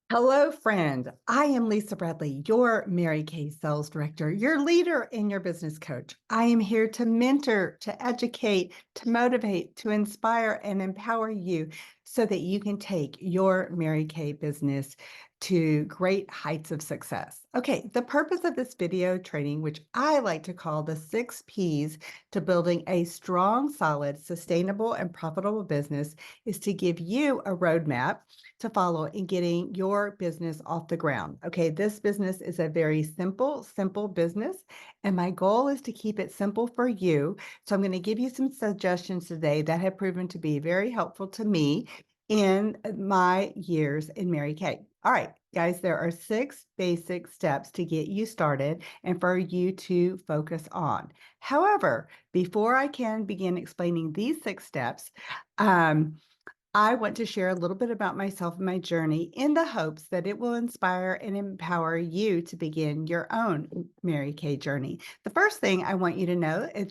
Hello, friend. I am Lisa Bradley, your Mary Kay Sales Director, your leader and your business coach. I am here to mentor, to educate, to motivate, to inspire, and empower you so that you can take your Mary Kay business to great heights of success. Okay, the purpose of this video training, which I like to call the 6 Ps to building a strong, solid, sustainable, and profitable business, is to give you a roadmap to follow in getting your business off the ground. Okay, this business is a very simple business, and my goal is to keep it simple for you. So I'm going to give you some suggestions today that have proven to be very helpful to me in my years in Mary Kay. All right, guys, there are 6 basic steps to get you started and for you to focus on. However, before I can begin explaining these 6 steps, I want to share a little bit about myself and my journey in the hopes that it will inspire and empower you to begin your own Mary Kay journey. The first thing I want you to know is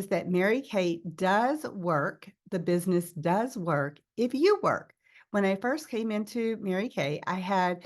that Mary Kay does work. The business does work if you work. When I first came into Mary Kay, I had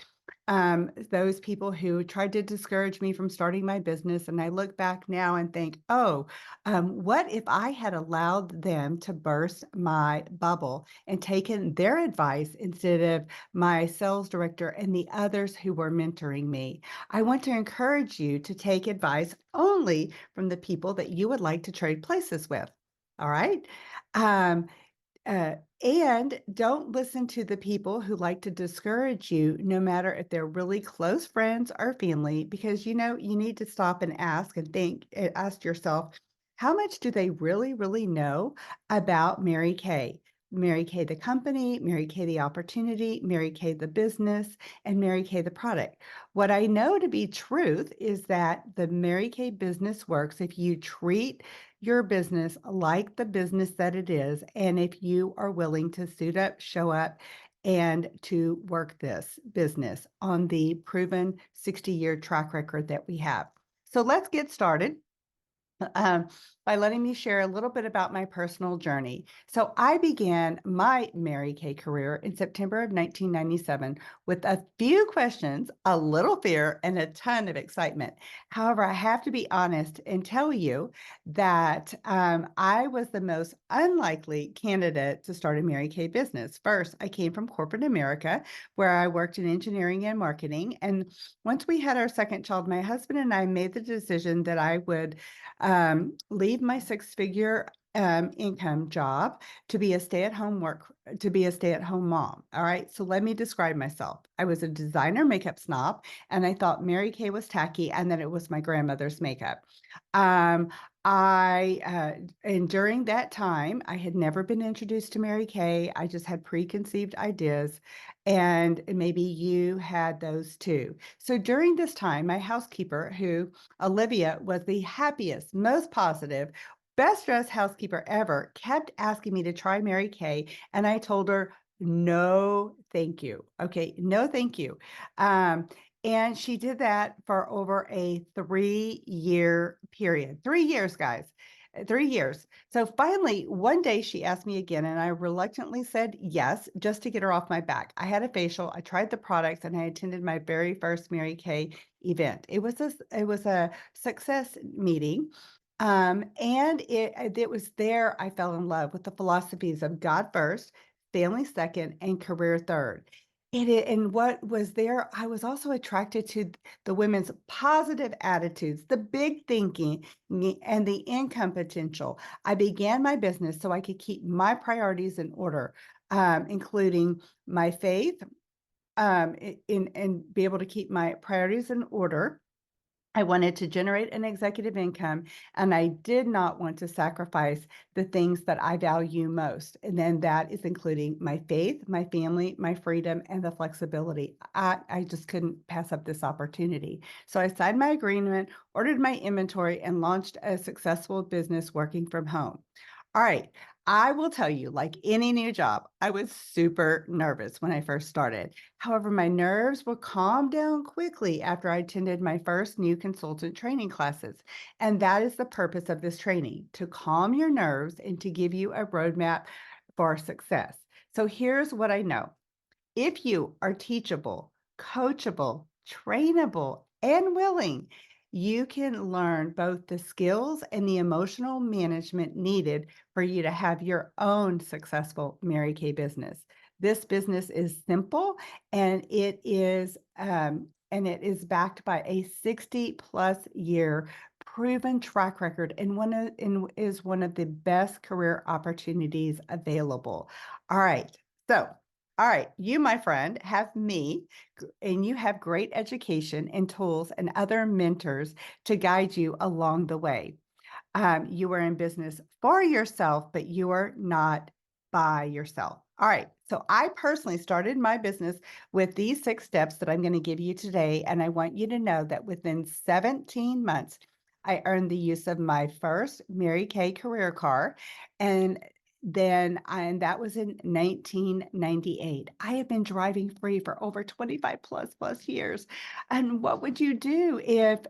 those people who tried to discourage me from starting my business. And I look back now and think, oh, what if I had allowed them to burst my bubble and taken their advice instead of my sales director and the others who were mentoring me? I want to encourage you to take advice only from the people that you would like to trade places with. All right. Um, and don't listen to the people who like to discourage you, no matter if they're really close friends or family, because you need to stop and ask and think, ask yourself, how much do they really know about Mary Kay? Mary Kay, the company, Mary Kay, the opportunity, Mary Kay, the business, and Mary Kay, the product. What I know to be truth is that the Mary Kay business works if you treat your business like the business that it is, and if you are willing to suit up, show up, and to work this business on the proven 60-year track record that we have. So let's get started um, by letting me share a little bit about my personal journey. So I began my Mary Kay career in September of 1997 with a few questions, a little fear, and a ton of excitement. However, I have to be honest and tell you that I was the most unlikely candidate to start a Mary Kay business. First, I came from corporate America, where I worked in engineering and marketing. And once we had our second child, my husband and I made the decision that I would leave my 6-figure income job to be a stay-at-home mom. All right. So let me describe myself. I was a designer makeup snob, and I thought Mary Kay was tacky and that it was my grandmother's makeup. Um, and during that time, I had never been introduced to Mary Kay. I just had preconceived ideas, and maybe you had those too. So during this time, my housekeeper, who Olivia was the happiest, most positive, best dressed housekeeper ever, kept asking me to try Mary Kay. And I told her, no, thank you. Okay, no, thank you. Um, and she did that for over a 3-year period. 3 years, guys. 3 years. So finally, one day she asked me again, and I reluctantly said yes, just to get her off my back. I had a facial, I tried the products, and I attended my very first Mary Kay event. It was a success meeting. And it was there I fell in love with the philosophies of God first, family second, and career third. And what was there, I was also attracted to the women's positive attitudes, the big thinking, and the income potential. I began my business so I could keep my priorities in order, including my faith, and be able to keep my priorities in order. I wanted to generate an executive income, and I did not want to sacrifice the things that I value most. And then that is including my faith, my family, my freedom, and the flexibility. I just couldn't pass up this opportunity. So I signed my agreement, ordered my inventory, and launched a successful business working from home. All right. I will tell you, like any new job, I was super nervous when I first started. However, my nerves will calm down quickly after I attended my first new consultant training classes. And that is the purpose of this training, to calm your nerves and to give you a roadmap for success. So here's what I know. If you are teachable, coachable, trainable, and willing, you can learn both the skills and the emotional management needed for you to have your own successful Mary Kay business. This business is simple and it is backed by a 60 plus year proven track record and is one of the best career opportunities available. All right. So all right, you, my friend, have me, and you have great education and tools and other mentors to guide you along the way. You are in business for yourself, but you are not by yourself. All right. So I personally started my business with these 6 steps that I'm going to give you today. And I want you to know that within 17 months, I earned the use of my first Mary Kay career car. And that was in 1998. I have been driving free for over 25 plus years. And what would you do if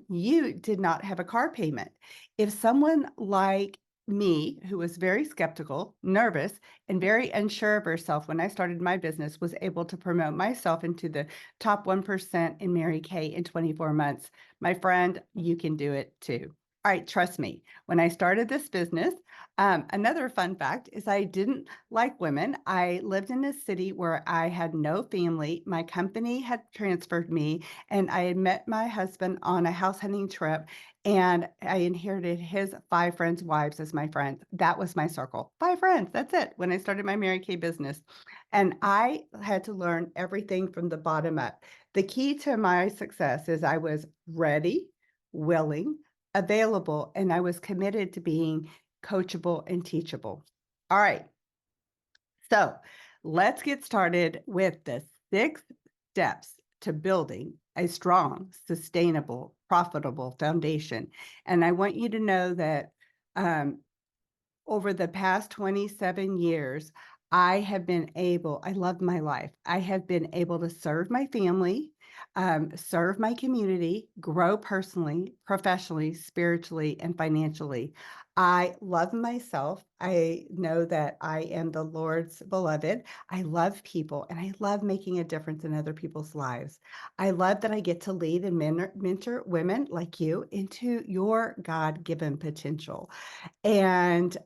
you did not have a car payment? If someone like me, who was very skeptical, nervous, and very unsure of herself when I started my business, was able to promote myself into the top 1% in Mary Kay in 24 months, my friend, you can do it too. All right, trust me. When I started this business, another fun fact is I didn't like women. I lived in a city where I had no family. My company had transferred me, and I had met my husband on a house hunting trip, and I inherited his 5 friends' wives as my friends. That was my circle. 5 friends, that's it, when I started my Mary Kay business. And I had to learn everything from the bottom up. The key to my success is I was ready, willing, available, and I was committed to being coachable and teachable. All right. So let's get started with the 6 steps to building a strong, sustainable, profitable foundation. And I want you to know that um, over the past 27 years, I love my life. I have been able to serve my family, serve my community, grow personally, professionally, spiritually, and financially. I love myself. I know that I am the Lord's beloved. I love people and I love making a difference in other people's lives. I love that I get to lead and mentor women like you into your God-given potential. And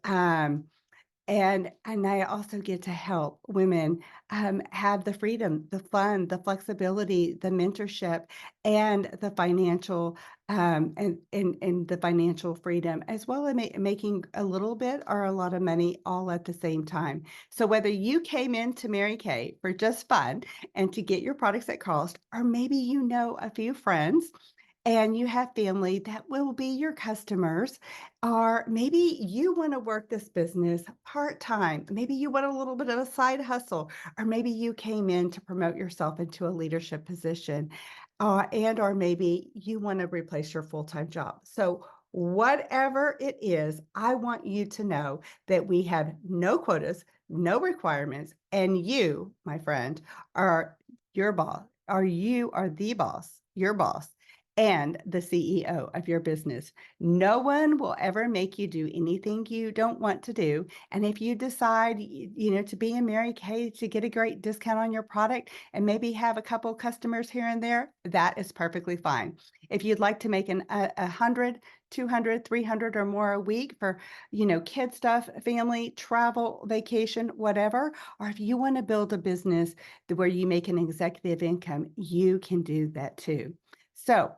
and I also get to help women have the freedom, the fun, the flexibility, the mentorship, and the financial and the financial freedom, as well as making a little bit or a lot of money all at the same time. So whether you came into Mary Kay for just fun and to get your products at cost, or maybe you know a few friends and you have family that will be your customers, or maybe you want to work this business part-time. Maybe you want a little bit of a side hustle, or maybe you came in to promote yourself into a leadership position, and or maybe you want to replace your full-time job. So whatever it is, I want you to know that we have no quotas, no requirements, and you, my friend, are your boss, or you are the boss, your boss, and the CEO of your business. No one will ever make you do anything you don't want to do. And if you decide, to be in Mary Kay to get a great discount on your product and maybe have a couple customers here and there, that is perfectly fine. If you'd like to make 100, 200, 300 or more a week for, kid stuff, family, travel, vacation, whatever, or if you want to build a business where you make an executive income, you can do that too. So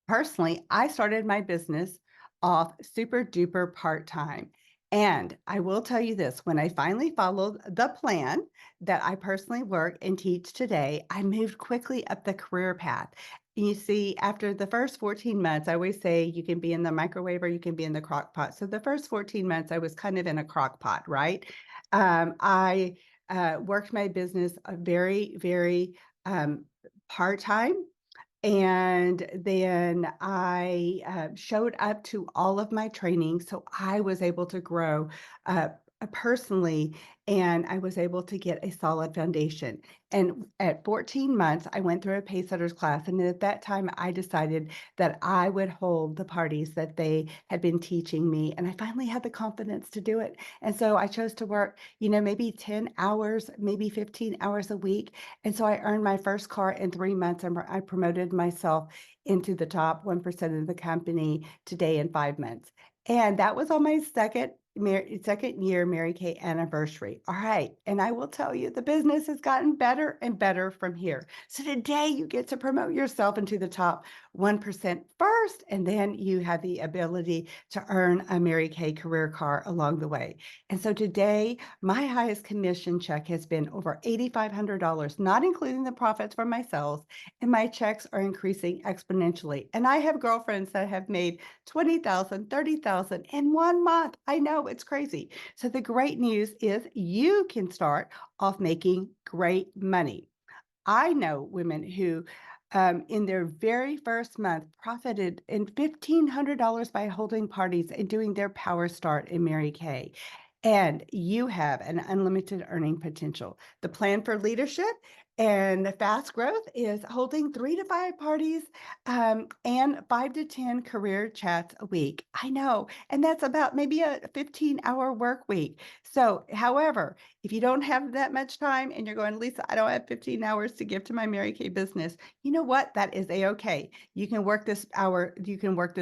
personally, I started my business off super duper part-time. And I will tell you this, when I finally followed the plan that I personally work and teach today, I moved quickly up the career path. You see, after the first 14 months, I always say you can be in the microwave or you can be in the crock pot. So the first 14 months, I was kind of in a crock pot, right? I worked my business very, very part-time, and then I showed up to all of my training. So I was able to grow personally, and I was able to get a solid foundation. And at 14 months, I went through a Pacesetters class. And at that time, I decided that I would hold the parties that they had been teaching me. And I finally had the confidence to do it. And so I chose to work, maybe 10 hours, maybe 15 hours a week. And so I earned my first car in 3 months. And I promoted myself into the top 1% of the company today in 5 months. And that was on my second year Mary Kay anniversary. All right. And I will tell you, the business has gotten better and better from here. So today you get to promote yourself into the top 1% first, and then you have the ability to earn a Mary Kay career car along the way. And so today, my highest commission check has been over $8,500, not including the profits from my sales, and my checks are increasing exponentially. And I have girlfriends that have made 20,000, 30,000 in 1 month. I know, it's crazy. So the great news is you can start off making great money. I know women who, in their very first month, profited in $1,500 by holding parties and doing their power start in Mary Kay. And you have an unlimited earning potential. The plan for leadership and fast growth is holding 3 to 5 parties, and 5 to 10 career chats a week. I know, and that's about maybe a 15-hour work week. So, however, if you don't have that much time and you're going, Lisa, I don't have 15 hours to give to my Mary Kay business, you know what? That is a-okay. You can work this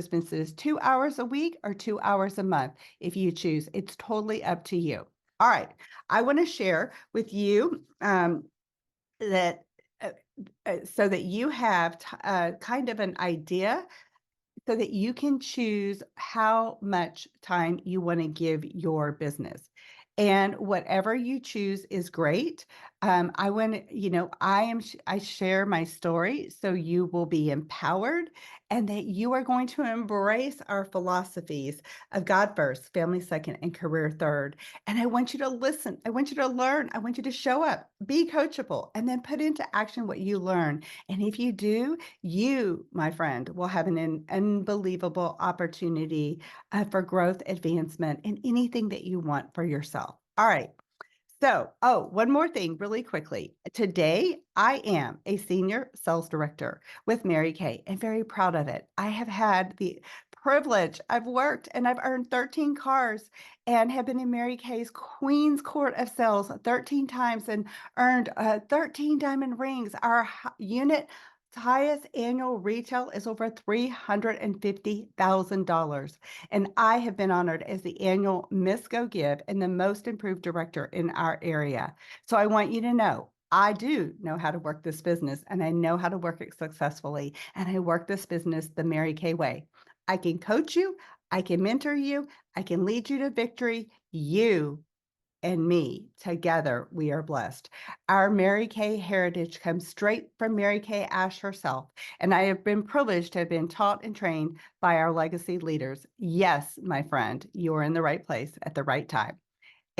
business 2 hours a week or 2 hours a month if you choose. It's totally up to you. All right. I want to share with you that so that you have kind of an idea so that you can choose how much time you want to give your business. And whatever you choose is great. I want to, I share my story so you will be empowered and that you are going to embrace our philosophies of God first, family second, and career third. And I want you to listen. I want you to learn. I want you to show up, be coachable, and then put into action what you learn. And if you do, you, my friend, will have an unbelievable opportunity for growth, advancement, and anything that you want for yourself. All right. So, one more thing really quickly. Today, I am a senior sales director with Mary Kay and very proud of it. I have had the privilege, I've worked and I've earned 13 cars and have been in Mary Kay's Queen's Court of Sales 13 times and earned 13 diamond rings. Our unit highest annual retail is over $350,000. And I have been honored as the annual Miss Go Give and the most improved director in our area. So I want you to know, I do know how to work this business and I know how to work it successfully. And I work this business the Mary Kay way. I can coach you, I can mentor you, I can lead you to victory. You and me, together, we are blessed. Our Mary Kay heritage comes straight from Mary Kay Ash herself, and I have been privileged to have been taught and trained by our legacy leaders. Yes, my friend, you are in the right place at the right time.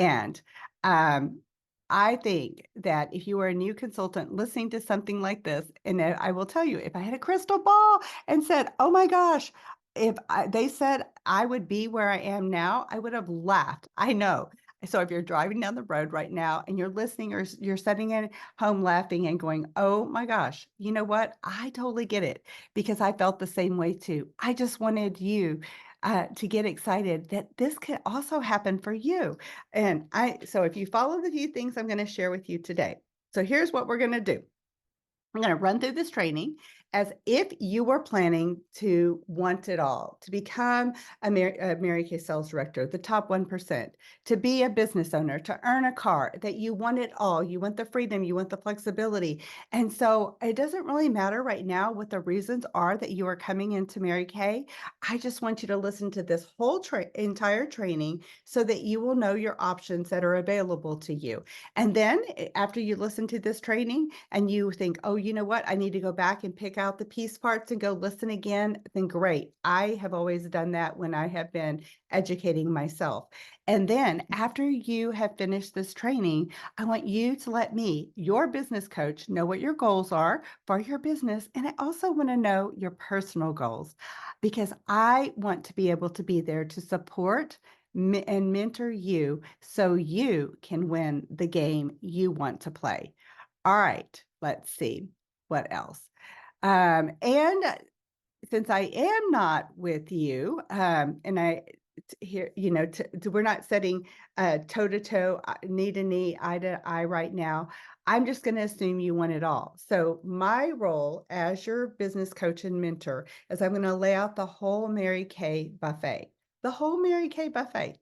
And I think that if you are a new consultant listening to something like this, and I will tell you, if I had a crystal ball and said, oh my gosh, they said I would be where I am now, I would have laughed. I know. So if you're driving down the road right now and you're listening or you're sitting at home laughing and going, oh my gosh, you know what? I totally get it because I felt the same way too. I just wanted you to get excited that this could also happen for you. So if you follow the few things I'm going to share with you today. So here's what we're going to do. I'm going to run through this training as if you were planning to want it all, to become a Mary Kay sales director, the top 1%, to be a business owner, to earn a car, that you want it all. You want the freedom, you want the flexibility. And so it doesn't really matter right now what the reasons are that you are coming into Mary Kay. I just want you to listen to this whole entire training so that you will know your options that are available to you. And then after you listen to this training and you think, oh, you know what, I need to go back and pick out the piece parts and go listen again, then great. I have always done that when I have been educating myself. And then after you have finished this training, I want you to let me, your business coach, know what your goals are for your business. And I also want to know your personal goals because I want to be able to be there to support, and mentor you so you can win the game you want to play. All right, let's see what else. And since I am not with you, and here, we're not setting toe to toe, knee to knee, eye to eye right now. I'm just going to assume you want it all. So my role as your business coach and mentor is I'm going to lay out the whole Mary Kay buffet, the whole Mary Kay buffet.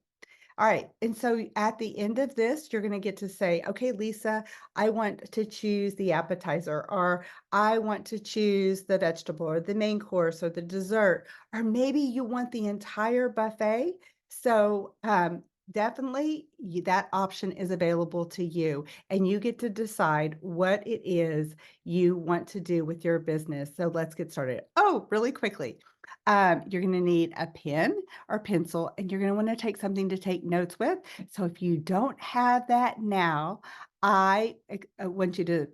All right. And so at the end of this, you're going to get to say, okay, Lisa, I want to choose the appetizer, or I want to choose the vegetable, or the main course, or the dessert, or maybe you want the entire buffet. So definitely that option is available to you, and you get to decide what it is you want to do with your business. So let's get started. Oh, really quickly. You're going to need a pen or pencil, and you're going to want to take something to take notes with. So if you don't have that now, I want you to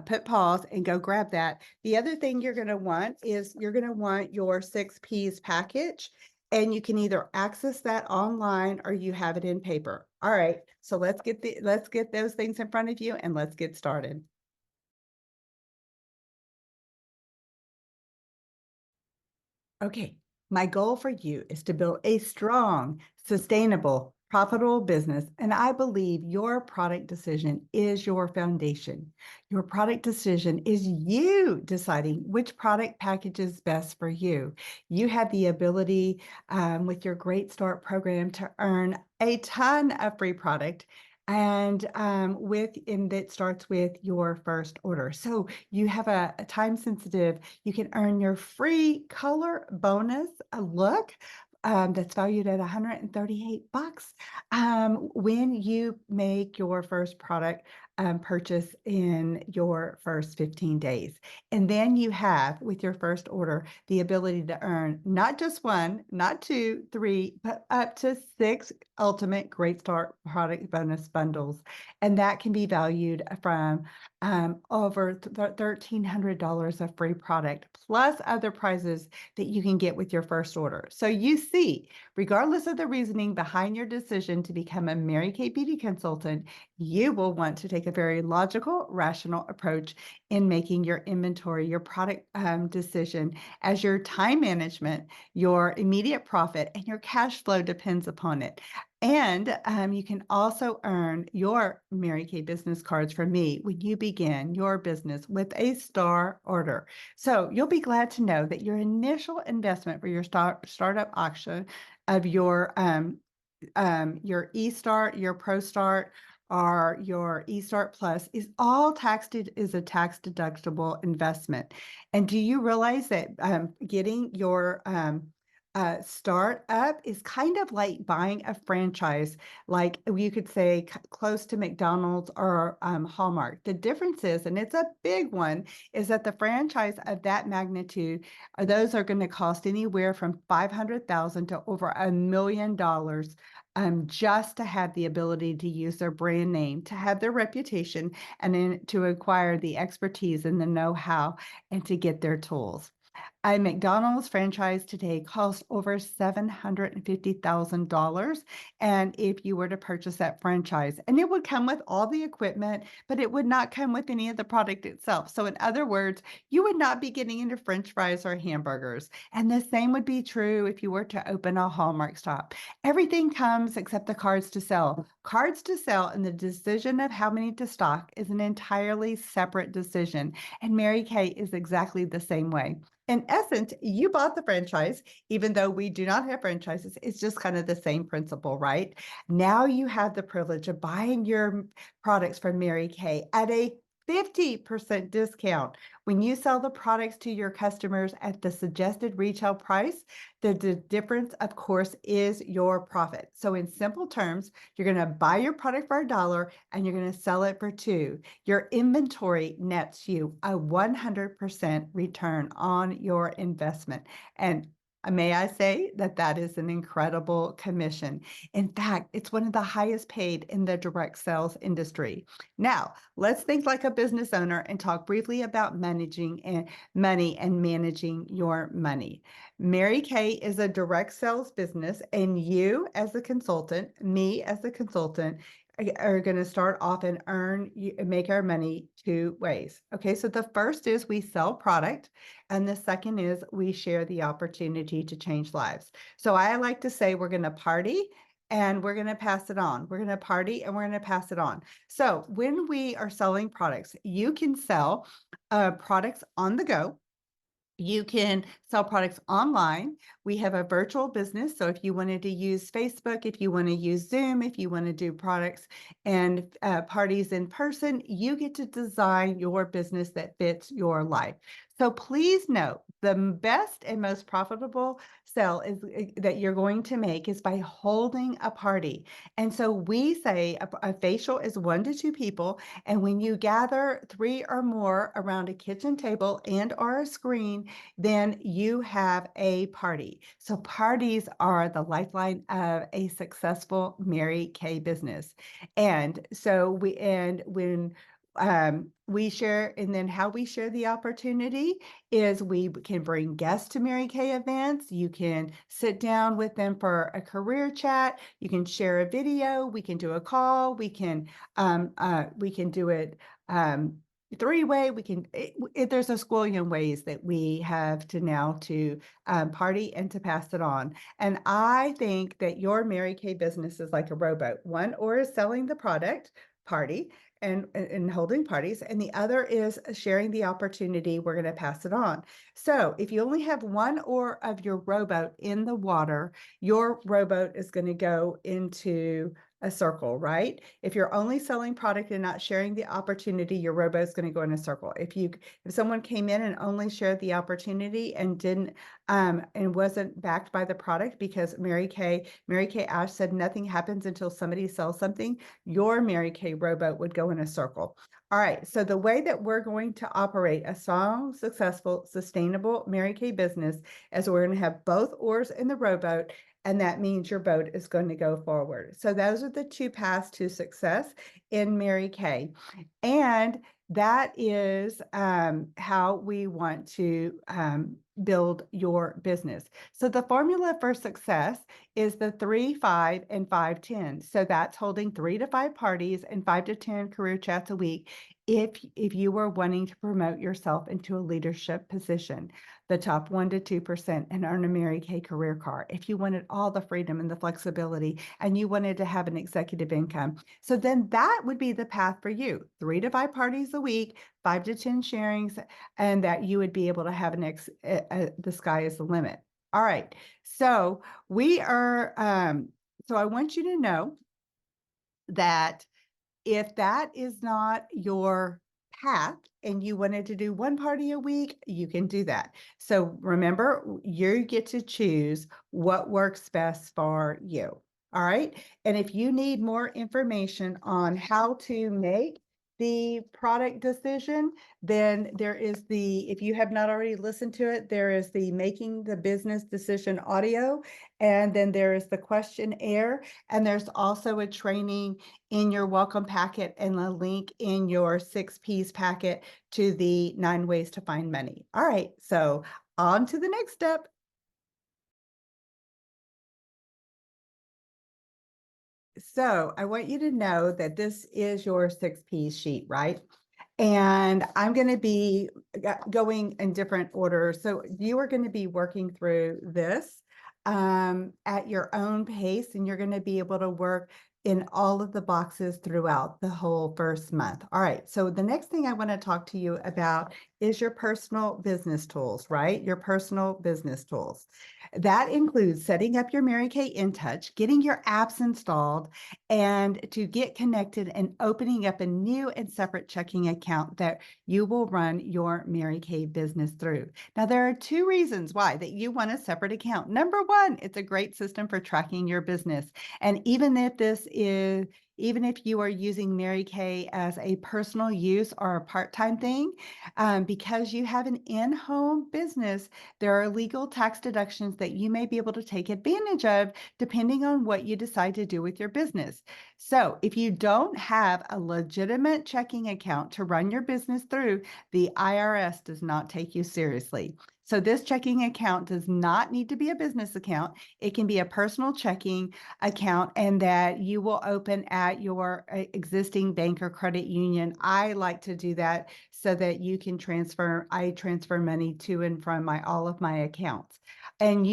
put pause and go grab that. The other thing you're going to want is you're going to want your 6Ps package, and you can either access that online or you have it in paper. All right, so let's get those things in front of you and let's get started. Okay, my goal for you is to build a strong, sustainable, profitable business, and I believe your product decision is your foundation. Your product decision is you deciding which product package is best for you. You have the ability with your Great Start program to earn a ton of free product, and that starts with your first order. So you have a time sensitive, you can earn your free color bonus look that's valued at $138 when you make your first product purchase in your first 15 days. And then you have, with your first order, the ability to earn not just one, not two, three, but up to 6 ultimate Great Start product bonus bundles. And that can be valued from over $1,300 of free product, plus other prizes that you can get with your first order. So you see, regardless of the reasoning behind your decision to become a Mary Kay Beauty consultant, you will want to take a very logical, rational approach in making your inventory, your product decision, as your time management, your immediate profit, and your cash flow depends upon it. And you can also earn your Mary Kay business cards from me when you begin your business with a star order. So you'll be glad to know that your initial investment for your startup auction of your eStart, your ProStart, or your eStart Plus is a tax deductible investment. And do you realize that getting your startup is kind of like buying a franchise, like you could say close to McDonald's or Hallmark. The difference is, and it's a big one, is that the franchise of that magnitude, those are going to cost anywhere from $500,000 to over $1 million, just to have the ability to use their brand name, to have their reputation, and then to acquire the expertise and the know-how, and to get their tools. A McDonald's franchise today costs over $750,000. And if you were to purchase that franchise, and it would come with all the equipment, but it would not come with any of the product itself. So in other words, you would not be getting into French fries or hamburgers. And the same would be true if you were to open a Hallmark stop. Everything comes except the cards to sell. Cards to sell and the decision of how many to stock is an entirely separate decision. And Mary Kay is exactly the same way. In essence, you bought the franchise, even though we do not have franchises. It's just kind of the same principle, right? Now you have the privilege of buying your products from Mary Kay at a 50% discount. When you sell the products to your customers at the suggested retail price, the difference, of course, is your profit. So in simple terms, you're going to buy your product for $1 and you're going to sell it for $2. Your inventory nets you a 100% return on your investment. And May I say that that is an incredible commission. In fact, it's one of the highest paid in the direct sales industry. Now, let's think like a business owner and talk briefly about managing and money and managing your money. Mary Kay is a direct sales business, and you as a consultant, me as a consultant, are going to start off and make our money two ways. Okay, so the first is we sell product, and the second is we share the opportunity to change lives. So I like to say we're going to party and we're going to pass it on. We're going to party and we're going to pass it on. So when we are selling products, you can sell products on the go. You can sell products online. We have a virtual business. So if you wanted to use Facebook, if you want to use Zoom, if you want to do products and parties in person, you get to design your business that fits your life. So please note the best and most profitable sell is that you're going to make is by holding a party. And so we say a facial is 1 to 2 people. And when you gather 3 or more around a kitchen table and or a screen, then you have a party. So parties are the lifeline of a successful Mary Kay business. And so when we share, and then how we share the opportunity is we can bring guests to Mary Kay events. You can sit down with them for a career chat. You can share a video. We can do a call. We can do it three-way. There's a squillion ways that we have to now to party and to pass it on. And I think that your Mary Kay business is like a rowboat. One oar is selling the product, party, and holding parties, and the other is sharing the opportunity. We're going to pass it on. So if you only have one oar of your rowboat in the water, your rowboat is going to go into a circle, right? If you're only selling product and not sharing the opportunity, your rowboat is going to go in a circle. If someone came in and only shared the opportunity and didn't and wasn't backed by the product, because Mary Kay Ash said nothing happens until somebody sells something, your Mary Kay rowboat would go in a circle. All right, so the way that we're going to operate a strong, successful, sustainable Mary Kay business is we're going to have both oars in the rowboat, and that means your boat is going to go forward. So those are the 2 paths to success in Mary Kay. And that is how we want to build your business. So the formula for success is the 3, 5, and 5, 10. So that's holding 3 to 5 parties and 5 to 10 career chats a week if you were wanting to promote yourself into a leadership position, the top 1 to 2%, and earn a Mary Kay career car. If you wanted all the freedom and the flexibility and you wanted to have an executive income, so then that would be the path for you. 3 to 5 parties a week, 5 to 10 sharings, and that you would be able to have the sky is the limit. All right. So we are, so I want you to know that if that is not your path and you wanted to do 1 party a week, you can do that. So remember, you get to choose what works best for you. All right. And if you need more information on how to make the product decision, then there is if you have not already listened to it, there is the Making the Business Decision audio, and then there is the questionnaire, and there's also a training in your welcome packet and a link in your 6 P's packet to the 9 ways to find money. All right, so on to the next step. So I want you to know that this is your 6 P's sheet, right? And I'm going to be going in different orders. So you are going to be working through this at your own pace, and you're going to be able to work in all of the boxes throughout the whole first month. All right. So the next thing I want to talk to you about is your personal business tools, right? Your personal business tools. That includes setting up your Mary Kay InTouch, getting your apps installed, and to get connected and opening up a new and separate checking account that you will run your Mary Kay business through. Now, there are 2 reasons why that you want a separate account. Number 1, it's a great system for tracking your business. And even if this is, even if you are using Mary Kay as a personal use or a part-time thing, because you have an in-home business, there are legal tax deductions that you may be able to take advantage of depending on what you decide to do with your business. So if you don't have a legitimate checking account to run your business through, the IRS does not take you seriously. So this checking account does not need to be a business account. It can be a personal checking account, and that you will open at your existing bank or credit union. I like to do that so that you can I transfer money to and from all of my accounts. And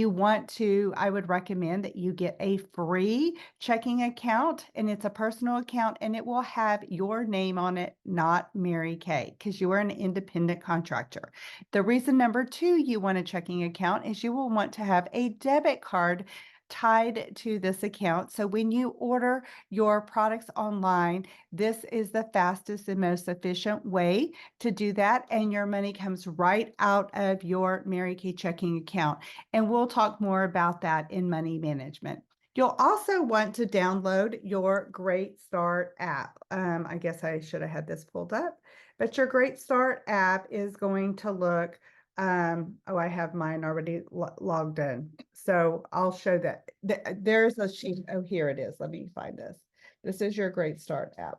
I would recommend that you get a free checking account, and it's a personal account, and it will have your name on it, not Mary Kay, because you are an independent contractor. The reason number two you want a checking account is you will want to have a debit card tied to this account. So when you order your products online, this is the fastest and most efficient way to do that. And your money comes right out of your Mary Kay checking account. And we'll talk more about that in money management. You'll also want to download your Great Start app. I guess I should have had this pulled up, but your Great Start app is going to look, oh, I have mine already logged in. So I'll show that. There's a sheet. Oh, here it is. Let me find this. This is your Great Start app.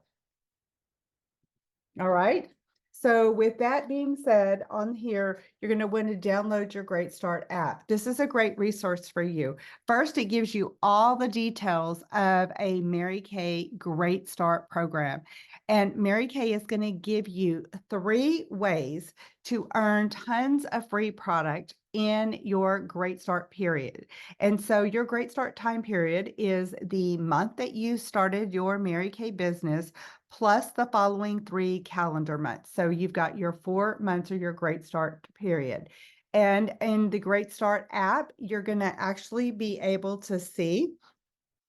All right. So with that being said, on here, you're going to want to download your Great Start app. This is a great resource for you. First, it gives you all the details of a Mary Kay Great Start program. And Mary Kay is going to give you 3 ways to earn tons of free product in your Great Start period. And so your Great Start time period is the month that you started your Mary Kay business plus the following 3 calendar months. So you've got your 4 months of your Great Start period. And in the Great Start app, you're going to actually be able to see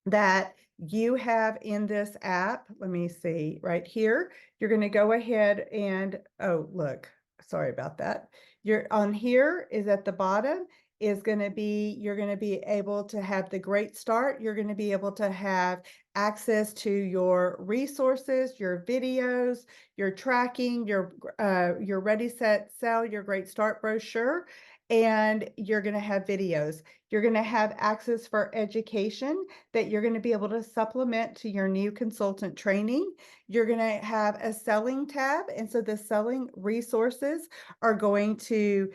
that you have in this app. Let me see right here. You're going to go ahead and, oh, look, sorry about that. You're on here is at the bottom is going to be, you're going to be able to have the Great Start. You're going to be able to have access to your resources, your videos, your tracking, your Ready, Set, Sell, your Great Start brochure, and you're going to have videos. You're going to have access for education that you're going to be able to supplement to your new consultant training. You're going to have a selling tab. And so the selling resources are going to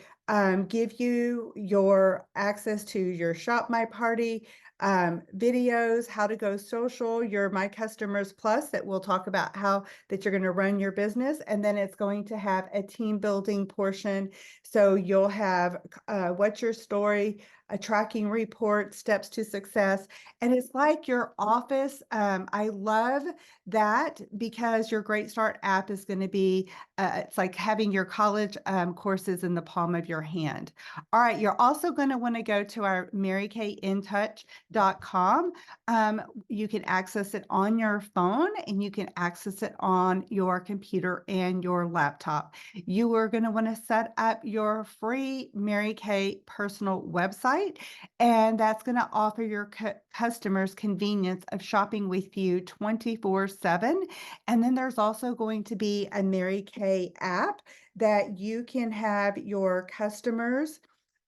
give you your access to your Shop My Party videos, how to go social, your My Customers Plus that we'll talk about how that you're going to run your business. And then it's going to have a team building portion. So you'll have what's your story, a tracking report, steps to success. And it's like your office. I love that because your Great Start app is going to be, it's like having your college courses in the palm of your hand. All right, you're also going to want to go to our MaryKayInTouch.com. You can access it on your phone and you can access it on your computer and your laptop. You are going to want to set up your free Mary Kay personal website, and that's going to offer your customers convenience of shopping with you 24/7. And then there's also going to be a Mary Kay app that you can have your customers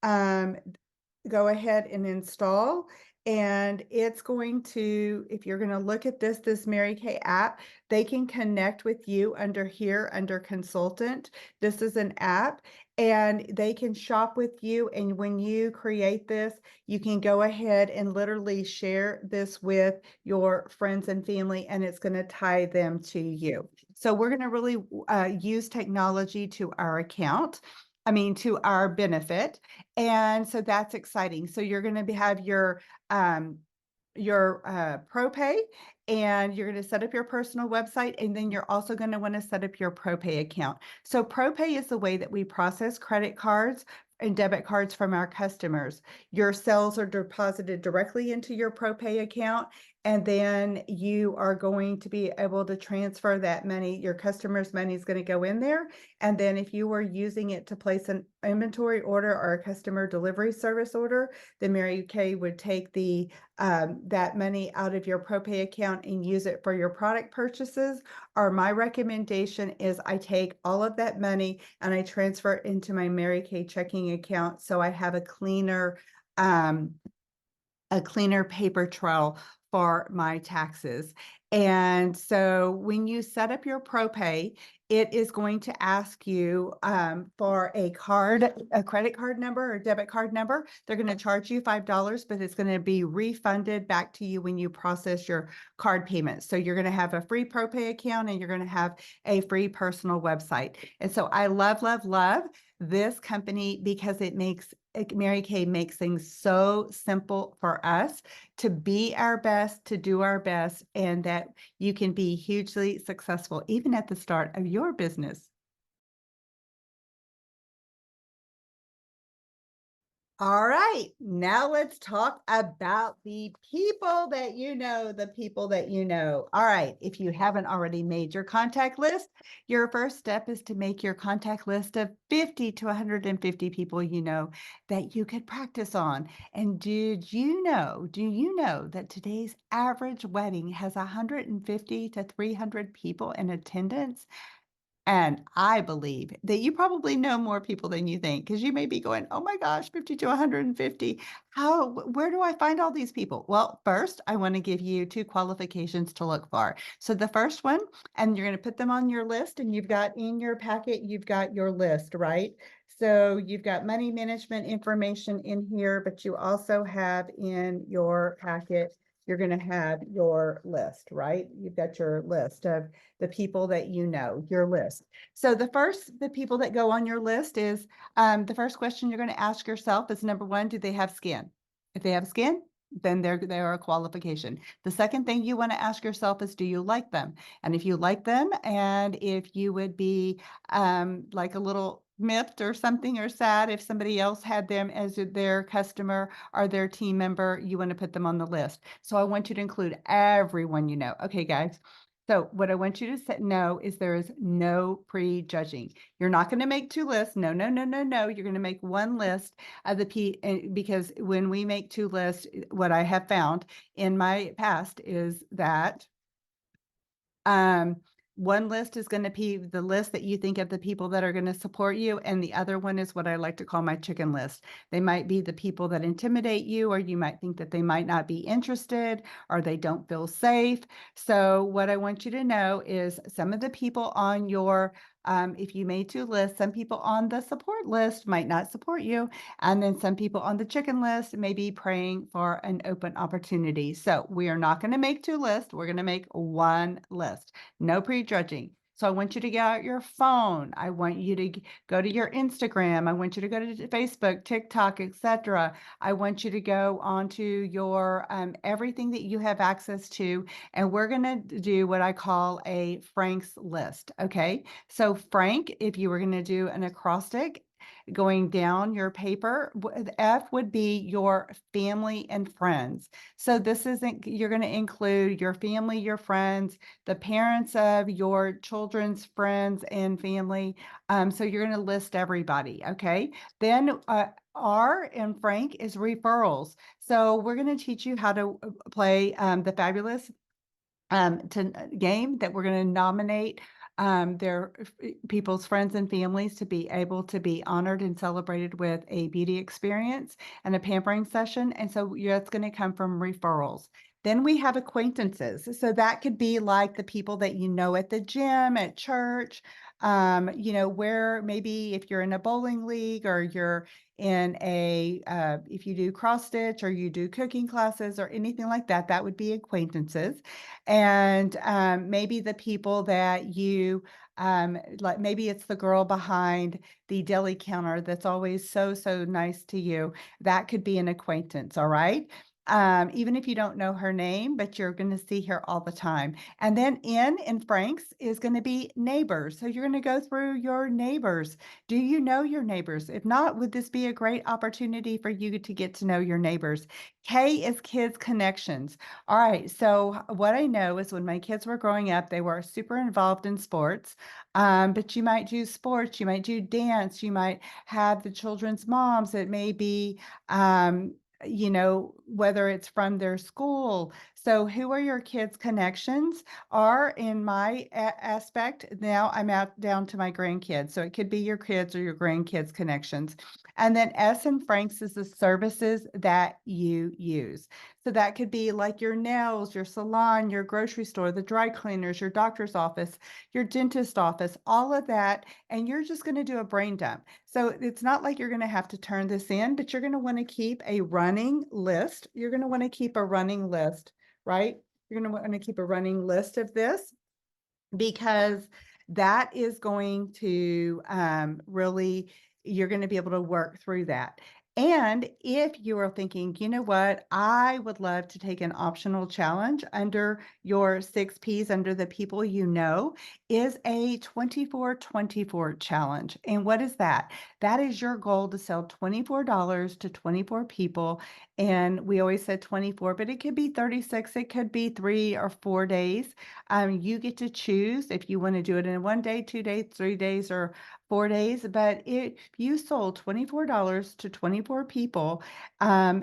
go ahead and install. And it's going to, if you're going to look at this Mary Kay app, they can connect with you under here, under consultant. This is an app and they can shop with you. And when you create this, you can go ahead and literally share this with your friends and family, and it's going to tie them to you. So we're going to really use technology to our to our benefit. And so that's exciting. So you're going to have your ProPay, and you're going to set up your personal website, and then you're also going to want to set up your ProPay account. So ProPay is the way that we process credit cards and debit cards from our customers. Your sales are deposited directly into your ProPay account, and then you are going to be able to transfer that money. Your customer's money is going to go in there. And then if you were using it to place an inventory order or a customer delivery service order, then Mary Kay would take that money out of your ProPay account account and use it for your product purchases, or my recommendation is I take all of that money and I transfer it into my Mary Kay checking account so I have um, a cleaner paper trail for my taxes. And so when you set up your ProPay, it is going to ask you for a credit card number or debit card number. They're going to charge you $5, but it's going to be refunded back to you when you process your card payment. So you're going to have a free ProPay account and you're going to have a free personal website. And so I love, love, love this company because Mary Kay makes things so simple for us to be our best, to do our best, and that you can be hugely successful even at the start of your business. All right, now let's talk about the people that you know, the people that you know. All right, if you haven't already made your contact list, your first step is to make your contact list of 50 to 150 people you know that you could practice on. And do you know that today's average wedding has 150 to 300 people in attendance? And I believe that you probably know more people than you think, because you may be going, oh my gosh, 50 to 150. Where do I find all these people? Well, first, I want to give you two qualifications to look for. So the first one, and you're going to put them on your list, and you've got in your packet, you've got your list, right? So you've got money management information in here, but you also have in your packet, you're going to have your list, right? You've got your list of the people that you know, your list. So the people that go on your list is the first question you're going to ask yourself is number one, do they have skin? If they have skin, then they're a qualification. The second thing you want to ask yourself is, do you like them? And if you like them, and if you would be like a little miffed or something or sad if somebody else had them as their customer or their team member, you want to put them on the list. So I want you to include everyone you know. Okay, guys. So what I want you to know is there is no prejudging. You're not going to make two lists. No, no, no, no, no. You're going to make one list of because when we make two lists, what I have found in my past is that um, one list is going to be the list that you think of the people that are going to support you. And the other one is what I like to call my chicken list. They might be the people that intimidate you, or you might think that they might not be interested, or they don't feel safe. So what I want you to know is some of the people on your if you made two lists, some people on the support list might not support you. And then some people on the chicken list may be praying for an open opportunity. So we are not going to make two lists. We're going to make one list. No prejudging. So I want you to get out your phone. I want you to go to your Instagram. I want you to go to Facebook, TikTok, etc. I want you to go onto your everything that you have access to, and we're going to do what I call a Frank's list. Okay. So Frank, if you were going to do an acrostic, going down your paper, F would be your family and friends. So this isn't, you're going to include your family, your friends, the parents of your children's friends and family. So you're going to list everybody. Okay. Then R in Frank is referrals. So we're going to teach you how to play the fabulous game that we're going to nominate their people's friends and families to be able to be honored and celebrated with a beauty experience and a pampering session. And so that's going to come from referrals. Then we have acquaintances. So that could be like the people that you know at the gym, at church, where maybe if you're in a bowling league, or you're in if you do cross stitch or you do cooking classes or anything like that, that would be acquaintances. And maybe the people that you like, maybe it's the girl behind the deli counter that's always so, so nice to you. That could be an acquaintance. All right. Even if you don't know her name, but you're going to see her all the time. And then in Frank's is going to be neighbors. So you're going to go through your neighbors. Do you know your neighbors? If not, would this be a great opportunity for you to get to know your neighbors? K is kids connections. All right. So what I know is when my kids were growing up, they were super involved in sports. But you might do sports, you might do dance, you might have the children's moms. It may be whether it's from their school. So who are your kids' connections are in my aspect. Now I'm out down to my grandkids. So it could be your kids or your grandkids' connections. And then S and Frank's is the services that you use. So that could be like your nails, your salon, your grocery store, the dry cleaners, your doctor's office, your dentist office, all of that. And you're just going to do a brain dump. So it's not like you're going to have to turn this in, but you're going to want to keep a running list. You're going to want to keep a running list, right? You're going to want to keep a running list of this because that is going to really, you're going to be able to work through that. And if you are thinking, you know what, I would love to take an optional challenge under your 6Ps, under the people you know, is a 24/24 challenge. And what is that? That is your goal to sell $24 to 24 people. And we always said 24, but it could be 36, it could be 3 or 4 days. You get to choose if you want to do it in 1 day, 2 days, 3 days, or 4 days. But if you sold $24 to 24 people,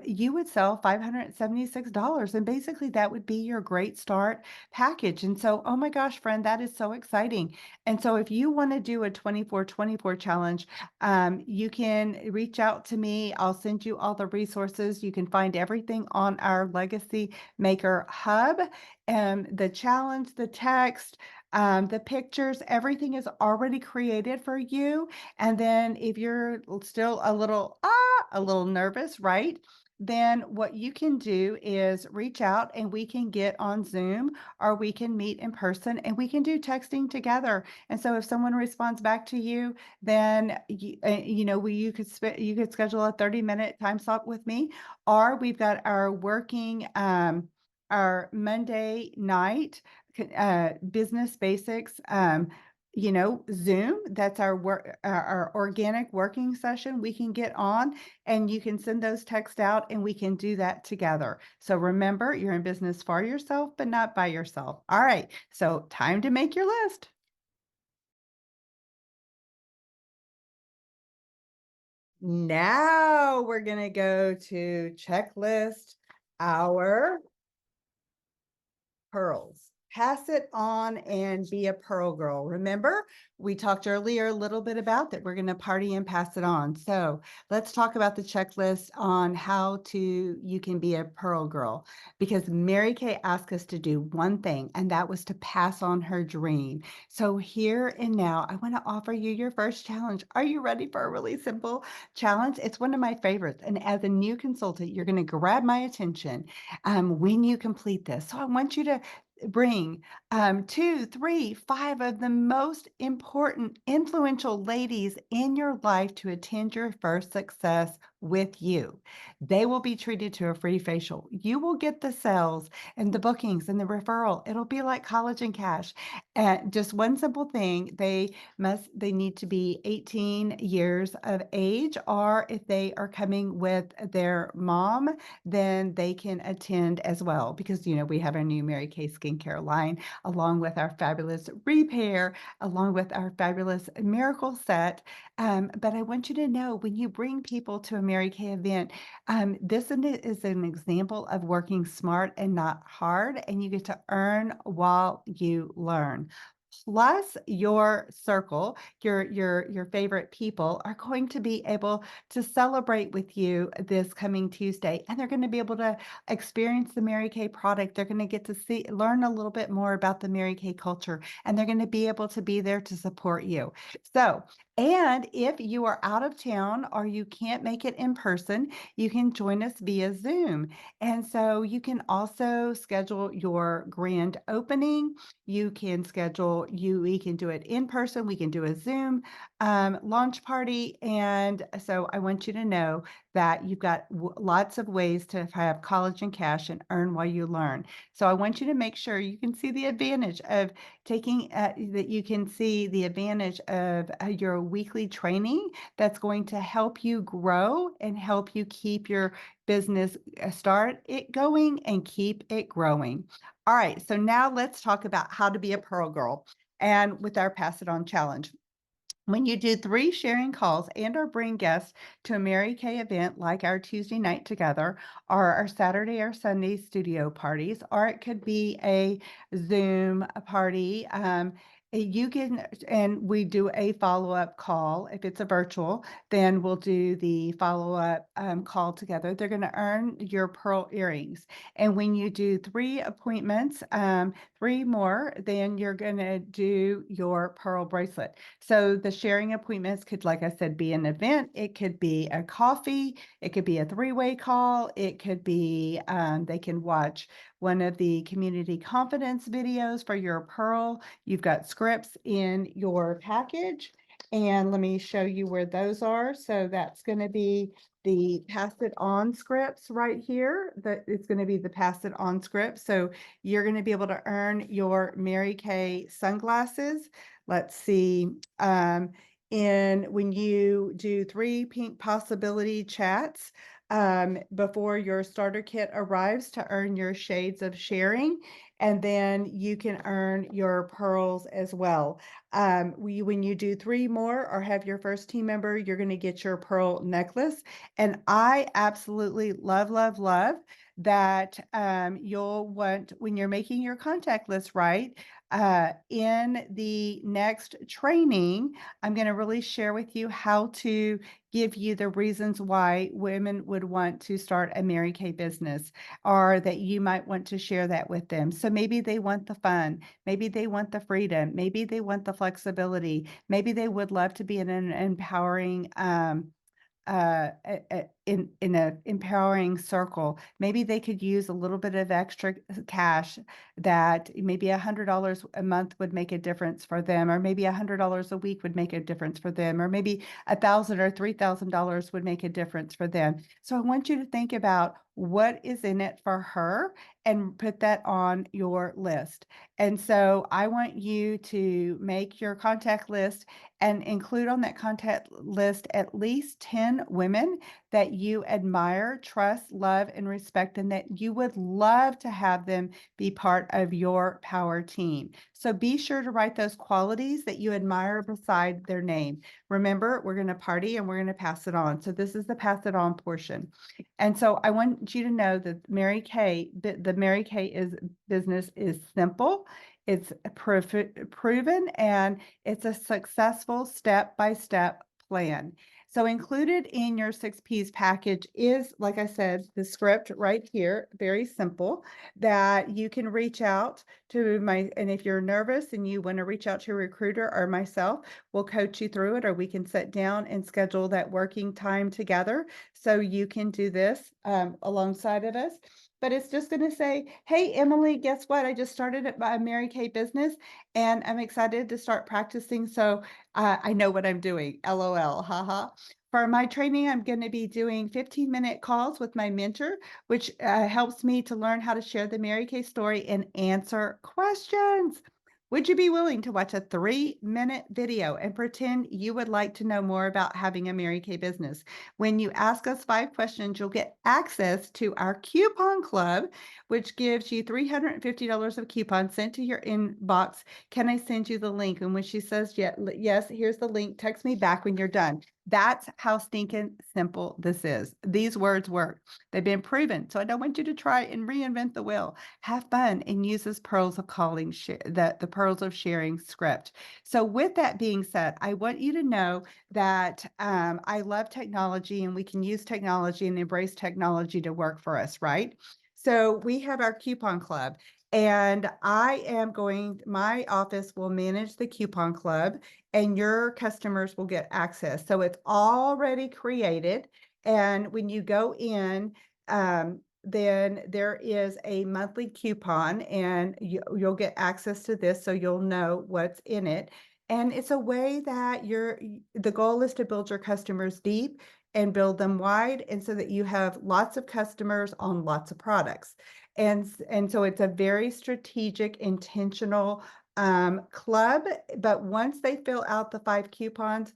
you would sell $576. And basically, that would be your great start package. And so, oh my gosh, friend, that is so exciting. And so, if you want to do a 24/24 challenge, you can reach out to me. I'll send you all the resources. You can find everything on our Legacy Maker Hub. The challenge, the text, the pictures, everything is already created for you. And then if you're still a little nervous, right? Then what you can do is reach out and we can get on Zoom or we can meet in person and we can do texting together. And so if someone responds back to you, then you could schedule a 30-minute time slot with me, or we've got our working our Monday night business basics, Zoom. That's our our organic working session. We can get on and you can send those texts out and we can do that together. So remember, you're in business for yourself, but not by yourself. All right. So time to make your list. Now we're going to go to checklist our pearls. Pass it on and be a pearl girl. Remember, we talked earlier a little bit about that. We're going to party and pass it on. So let's talk about the checklist on how you can be a pearl girl, because Mary Kay asked us to do one thing, and that was to pass on her dream. So here and now, I want to offer you your first challenge. Are you ready for a really simple challenge? It's one of my favorites. And as a new consultant, you're going to grab my attention when you complete this. So I want you to bring 2, 3, 5 of the most important, influential ladies in your life to attend your first success with you. They will be treated to a free facial. You will get the sales and the bookings and the referral. It'll be like college and cash. Just one simple thing, they need to be 18 years of age, or if they are coming with their mom, then they can attend as well, because we have our new Mary Kay skincare line, along with our fabulous repair, along with our fabulous miracle set. But I want you to know, when you bring people to a Mary Kay event, this is an example of working smart and not hard, and you get to earn while you learn. Plus, your circle, your favorite people are going to be able to celebrate with you this coming Tuesday, and they're going to be able to experience the Mary Kay product. They're going to get to learn a little bit more about the Mary Kay culture, and they're going to be able to be there to support you. So, and if you are out of town or you can't make it in person, you can join us via Zoom. And so you can also schedule your grand opening. You can we can do it in person. We can do a Zoom launch party. And so I want you to know that you've got lots of ways to have college and cash and earn while you learn. So I want you to make sure you can see the advantage of that you can see the advantage of your weekly training that's going to help you grow and help you keep your business, start it going and keep it growing. All right, so now let's talk about how to be a Pearl Girl and with our Pass It On challenge. When you do 3 sharing calls and/or bring guests to a Mary Kay event like our Tuesday night together, or our Saturday or Sunday studio parties, or it could be a Zoom party, you can and we do a follow-up call. If it's a virtual, then we'll do the follow-up, call together. They're gonna earn your pearl earrings, and when you do 3 appointments, 3 more, then you're gonna do your pearl bracelet. So the sharing appointments could, like I said, be an event. It could be a coffee. It could be a three-way call. It could be they can watch one of the community confidence videos for your pearl. You've got scripts in your package. And let me show you where those are. So that's going to be the pass it on scripts right here. That it's going to be the pass it on script. So you're going to be able to earn your Mary Kay sunglasses. Let's see. And when you do 3 pink possibility chats before your starter kit arrives to earn your shades of sharing, and then you can earn your pearls as well. When you do 3 more or have your first team member, you're going to get your pearl necklace. And I absolutely love, love, love that you'll want, when you're making your contact list, right? In the next training, I'm going to really share with you how to give you the reasons why women would want to start a Mary Kay business, or that you might want to share that with them. So maybe they want the fun, maybe they want the freedom, maybe they want the flexibility, maybe they would love to be in an empowering in a empowering circle. Maybe they could use a little bit of extra cash, that maybe $100 a month would make a difference for them, or maybe $100 a week would make a difference for them, or maybe $1,000 or $3,000 would make a difference for them. So I want you to think about what is in it for her and put that on your list. And so I want you to make your contact list and include on that contact list at least 10 women that you admire, trust, love, and respect, and that you would love to have them be part of your power team. So be sure to write those qualities that you admire beside their name. Remember, we're going to party and we're going to pass it on. So this is the pass it on portion. And so I want you to know that the Mary Kay business is simple. It's proven, and it's a successful step-by-step plan. So included in your 6 Ps package is, like I said, the script right here, very simple, that you can reach out to and if you're nervous and you want to reach out to a recruiter or myself, we'll coach you through it, or we can sit down and schedule that working time together so you can do this alongside of us. But it's just going to say, hey, Emily, guess what? I just started at my Mary Kay business and I'm excited to start practicing. So I know what I'm doing. LOL, haha. For my training, I'm going to be doing 15-minute calls with my mentor, which helps me to learn how to share the Mary Kay story and answer questions. Would you be willing to watch a 3-minute video and pretend you would like to know more about having a Mary Kay business? When you ask us 5 questions, you'll get access to our coupon club, which gives you $350 of coupons sent to your inbox. Can I send you the link? And when she says yes, here's the link. Text me back when you're done. That's how stinking simple this is. These words work. They've been proven. So I don't want you to try and reinvent the wheel. Have fun and use this pearls of calling, the pearls of sharing script. So with that being said, I want you to know that I love technology, and we can use technology and embrace technology to work for us, right? So we have our coupon club, and my office will manage the coupon club, and your customers will get access. So it's already created. And when you go in, then there is a monthly coupon, and you'll get access to this, so you'll know what's in it. And it's a way that the goal is to build your customers deep and build them wide, and so that you have lots of customers on lots of products. And so it's a very strategic, intentional club. But once they fill out the 5 coupons,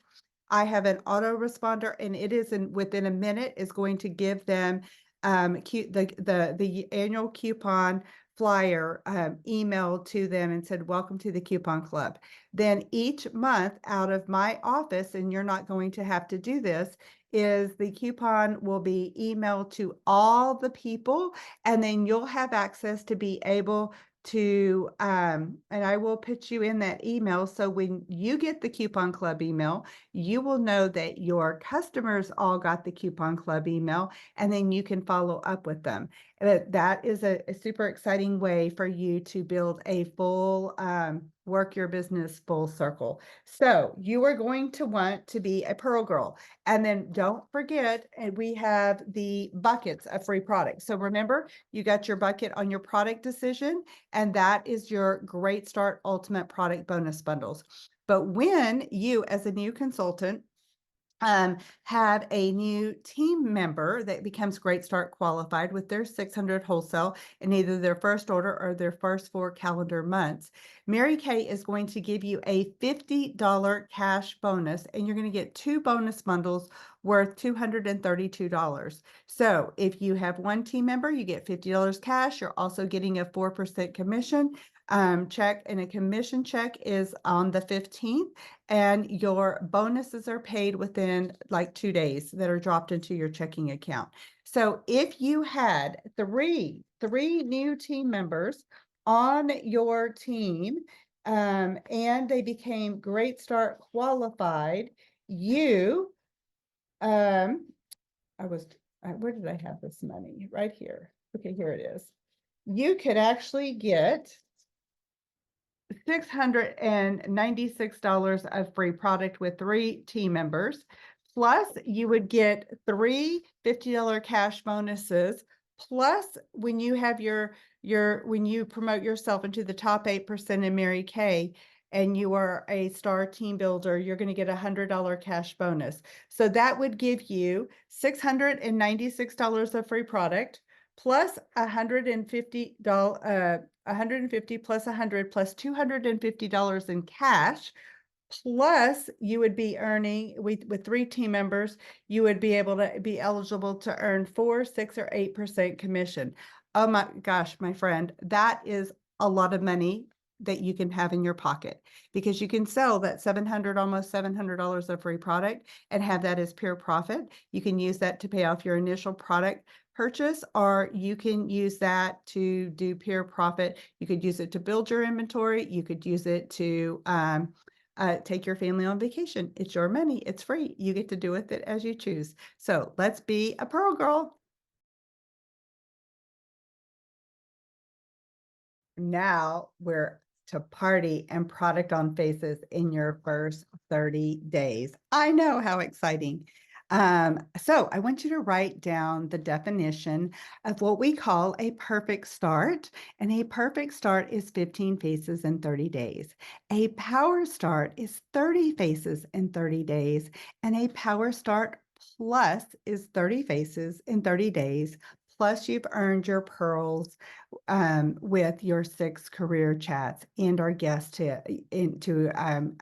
I have an autoresponder, and it is within a minute is going to give them the annual coupon flyer emailed to them and said, welcome to the coupon club. Then each month out of my office, and you're not going to have to do this, is the coupon will be emailed to all the people, and then you'll have access to be able to, and I will put you in that email. So when you get the coupon club email, you will know that your customers all got the coupon club email, and then you can follow up with them. That is a super exciting way for you to build a full, work your business full circle. So you are going to want to be a Pearl Girl. And then don't forget, and we have the buckets of free products. So remember, you got your bucket on your product decision, and that is your Great Start Ultimate Product Bonus Bundles. But when you, as a new consultant, have a new team member that becomes Great Start qualified with their 600 wholesale in either their first order or their first 4 calendar months, Mary Kay is going to give you a $50 cash bonus, and you're going to get 2 bonus bundles worth $232. So if you have one team member, you get $50 cash. You're also getting a 4% commission check, and a commission check is on the 15th, and your bonuses are paid within like 2 days that are dropped into your checking account. So if you had three new team members on your team, and they became Great Start qualified, you, where did I have this money? Right here. Okay, here it is. You could actually get $696 of free product with 3 team members. Plus, you would get 3 $50 cash bonuses. Plus, when you have when you promote yourself into the top 8% in Mary Kay, and you are a star team builder, you're going to get a $100 cash bonus. So that would give you $696 of free product, plus $150, 150 plus 100 plus $250 in cash. Plus, you would be earning with 3 team members, you would be able to be eligible to earn 4, 6, or 8% commission. Oh my gosh, my friend, that is a lot of money that you can have in your pocket, because you can sell that almost $700 of free product and have that as pure profit. You can use that to pay off your initial product purchase, or you can use that to do pure profit. You could use it to build your inventory. You could use it to take your family on vacation. It's your money. It's free. You get to do with it as you choose. So let's be a Pearl Girl. Now we're to party and product on faces in your first 30 days. I know, how exciting. So I want you to write down the definition of what we call a perfect start. And a perfect start is 15 faces in 30 days. A power start is 30 faces in 30 days. And a power start plus is 30 faces in 30 days. Plus, you've earned your pearls with your 6 career chats and our guests into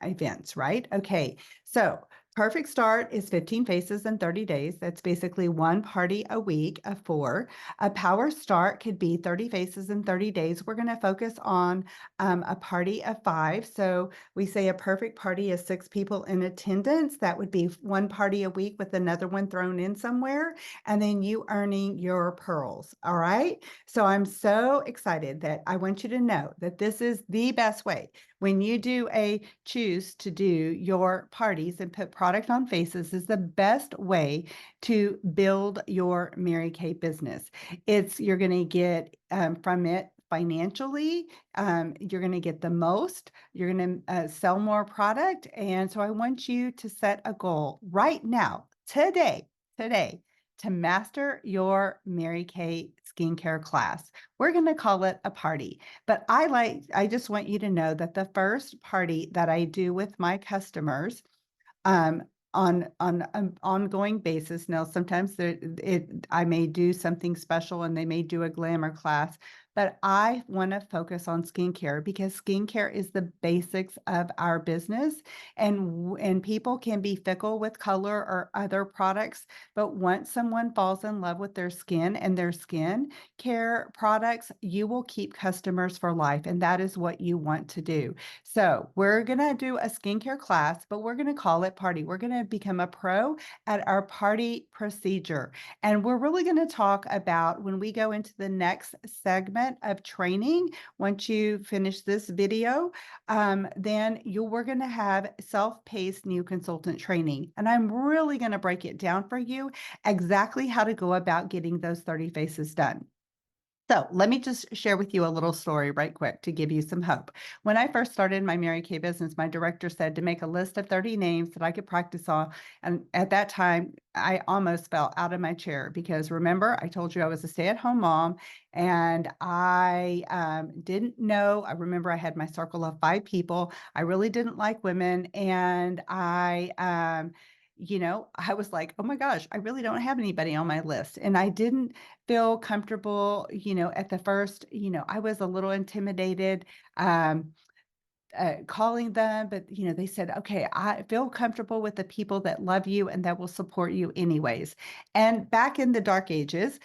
events, right? Okay, so perfect start is 15 faces in 30 days. That's basically 1 party a week of 4. A power start could be 30 faces in 30 days. We're going to focus on a party of 5. So we say a perfect party is 6 people in attendance. That would be 1 party a week with another one thrown in somewhere, and then you earning your pearls. All right. So I'm so excited that I want you to know that this is the best way. When you choose to do your parties and put product on faces, is the best way to build your Mary Kay business. You're going to get from it financially, you're going to get the most, you're going to sell more product. And so I want you to set a goal right now, today, to master your Mary Kay skincare class. We're going to call it a party, but I just want you to know that the first party that I do with my customers, on an ongoing basis. Now, sometimes I may do something special and they may do a glamour class, but I want to focus on skincare because skincare is the basics of our business. And people can be fickle with color or other products, but once someone falls in love with their skin and their skin care products, you will keep customers for life. And that is what you want to do. So we're going to do a skincare class, but we're going to call it Party. We're going to become a pro at our Party procedure. And we're really going to talk about when we go into the next segment of training, once you finish this video, then we're going to have self-paced new consultant training. And I'm really going to break it down for you exactly how to go about getting those 30 faces done. So let me just share with you a little story right quick to give you some hope. When I first started my Mary Kay business, my director said to make a list of 30 names that I could practice on. And at that time, I almost fell out of my chair because remember, I told you I was a stay-at-home mom and I didn't know. I remember I had my circle of 5 people. I really didn't like women. And I was like, oh my gosh, I really don't have anybody on my list. And I didn't feel comfortable, at the first, I was a little intimidated. Calling them, but they said, okay, I feel comfortable with the people that love you and that will support you anyways. And back in the dark ages,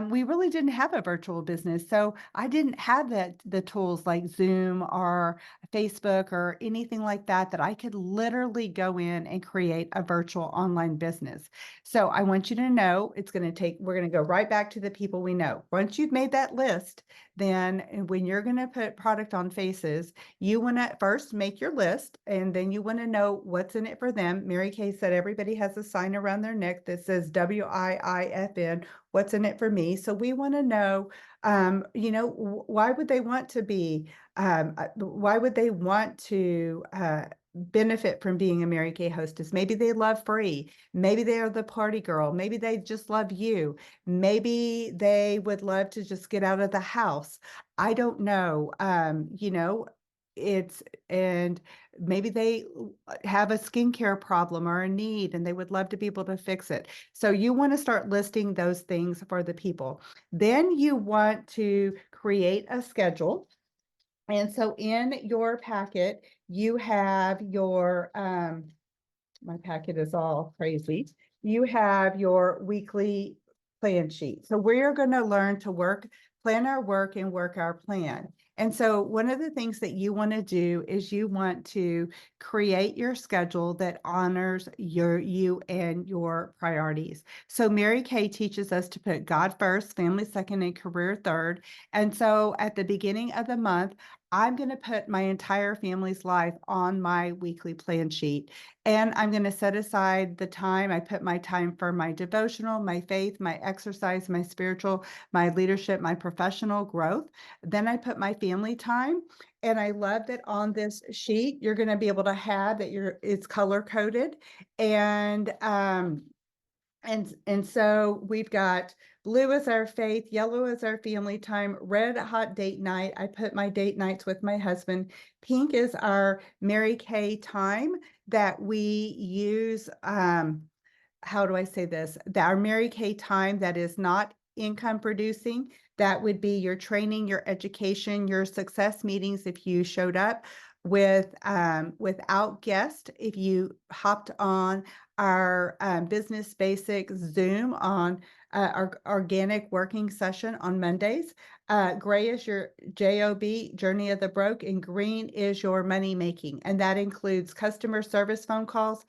we really didn't have a virtual business. So I didn't have the tools like Zoom or Facebook or anything like that, that I could literally go in and create a virtual online business. So I want you to know we're going to go right back to the people we know. Once you've made that list, then when you're going to put product on faces, you want to first make your list, and then you want to know what's in it for them. Mary Kay said everybody has a sign around their neck that says WIIFN, what's in it for me. So we want to know, why would they want to benefit from being a Mary Kay hostess? Maybe they love free. Maybe they are the party girl. Maybe they just love you. Maybe they would love to just get out of the house. I don't know. And maybe they have a skincare problem or a need and they would love to be able to fix it. So you want to start listing those things for the people. Then you want to create a schedule. And so in your packet, you have my packet is all crazy. You have your weekly plan sheet. So we're going to learn to plan our work and work our plan. And so one of the things that you want to do is you want to create your schedule that honors you and your priorities. So Mary Kay teaches us to put God first, family second, and career third. And so at the beginning of the month, I'm going to put my entire family's life on my weekly plan sheet. And I'm going to set aside the time. I put my time for my devotional, my faith, my exercise, my spiritual, my leadership, my professional growth. Then I put my family time. And I love that on this sheet, you're going to be able to have that it's color coded. And so we've got blue as our faith, yellow as our family time, red hot date night. I put my date nights with my husband. Pink is our Mary Kay time that we use. How do I say this? Our Mary Kay time that is not income producing. That would be your training, your education, your success meetings if you showed up without guest, if you hopped on our business basics Zoom on our organic working session on Mondays. Gray is your JOB, Journey of the Broke, and green is your money making. And that includes customer service phone calls,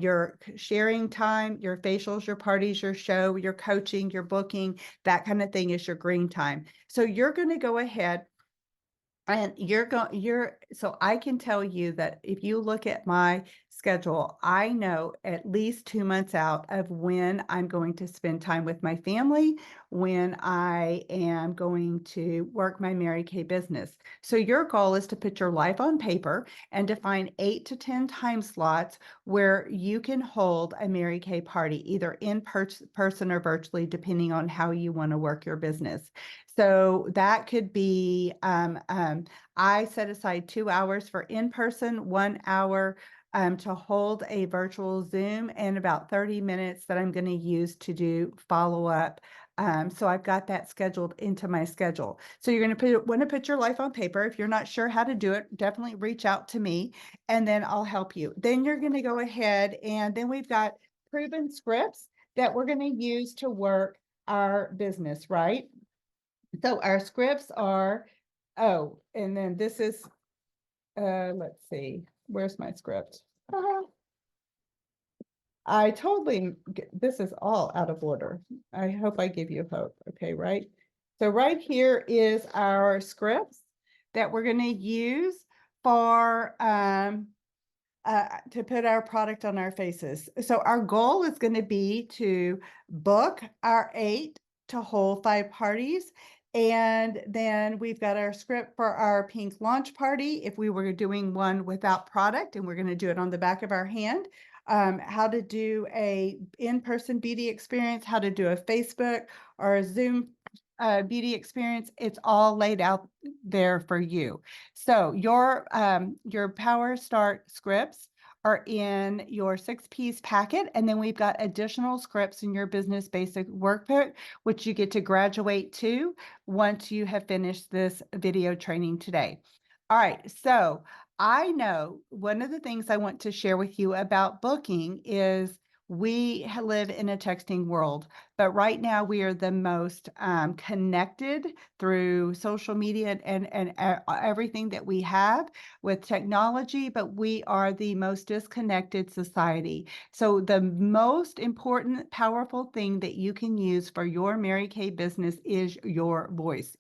your sharing time, your facials, your parties, your show, your coaching, your booking, that kind of thing is your green time. So you're going to go ahead and so I can tell you that if you look at my schedule, I know at least 2 months out of when I'm going to spend time with my family, when I am going to work my Mary Kay business. So your goal is to put your life on paper and to find 8 to 10 time slots where you can hold a Mary Kay party, either in person or virtually, depending on how you want to work your business. So that could be, I set aside 2 hours for in-person, 1 hour to hold a virtual Zoom, and about 30 minutes that I'm going to use to do follow-up So I've got that scheduled into my schedule. So you're going to want to put your life on paper. If you're not sure how to do it, definitely reach out to me and then I'll help you. Then you're going to go ahead and then we've got proven scripts that we're going to use to work our business, right? So our scripts are, oh, and then this is, let's see, where's my script? I totally, this is all out of order. I hope I give you hope. Okay, right? So right here is our scripts that we're going to use for to put our product on our faces. So our goal is going to be to book our 8 to whole 5 parties. And then we've got our script for our pink launch party. If we were doing one without product, and we're going to do it on the back of our hand, how to do a in-person beauty experience, how to do a Facebook or a Zoom beauty experience. It's all laid out there for you. So your Power Start scripts are in your 6-piece packet, and then we've got additional scripts in your business basic workbook, which you get to graduate to once you have finished this video training today. All right, so I know one of the things I want to share with you about booking is we live in a texting world, but right now we are the most connected through social media and everything that we have with technology, but we are the most disconnected society. So the most important, powerful thing that you can use for your Mary Kay business is your voice,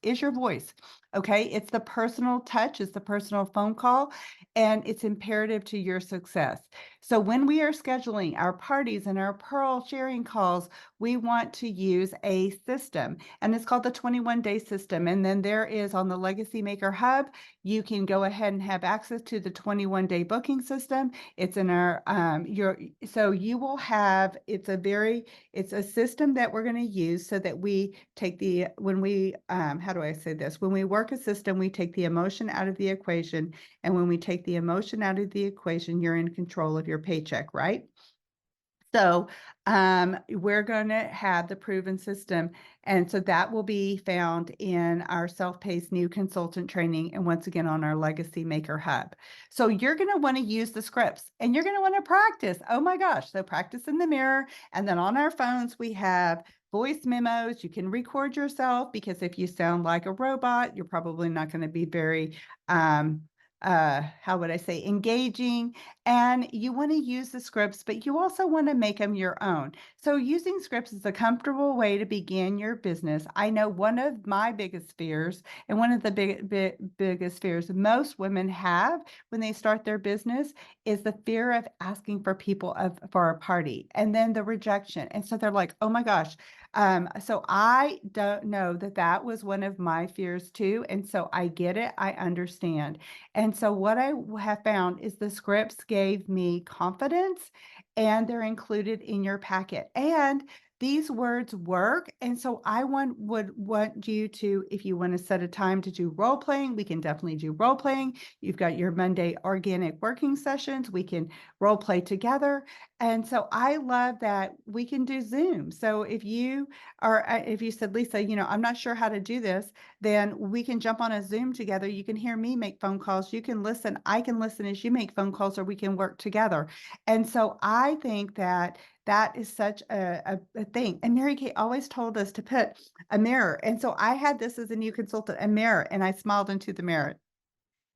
Okay, it's the personal touch, it's the personal phone call, and it's imperative to your success. So when we are scheduling our parties and our Pearl sharing calls, we want to use a system, and it's called the 21-day system. And then there is on the Legacy Maker Hub, you can go ahead and have access to the 21-day booking system. It's in our so you will have, it's a system that we're going to use so that we take the, when we how do I say this? When we work a system, we take the emotion out of the equation, and when we take the emotion out of the equation, you're in control of your paycheck, right? So we're going to have the proven system. And so that will be found in our self-paced new consultant training. And once again, on our Legacy Maker Hub. So you're going to want to use the scripts and you're going to want to practice. Oh my gosh. So practice in the mirror. And then on our phones, we have voice memos. You can record yourself, because if you sound like a robot, you're probably not going to be very, how would I say, engaging. And you want to use the scripts, but you also want to make them your own. So using scripts is a comfortable way to begin your business. I know one of my biggest fears, and one of the biggest fears most women have when they start their business, is the fear of asking for for a party, and then the rejection. And so they're like, oh my gosh. So I don't know that was one of my fears too. And so I get it. I understand. And so what I have found is the scripts gave me confidence, and they're included in your packet. And these words work. And so I would want you to, if you want to set a time to do role playing, we can definitely do role playing. You've got your Monday organic working sessions. We can role play together. And so I love that we can do Zoom. So if you if you said, Lisa, I'm not sure how to do this, then we can jump on a Zoom together. You can hear me make phone calls. You can listen. I can listen as you make phone calls, or we can work together. And so I think that is such a thing. And Mary Kay always told us to put a mirror. And so I had this as a new consultant, a mirror, and I smiled into the mirror.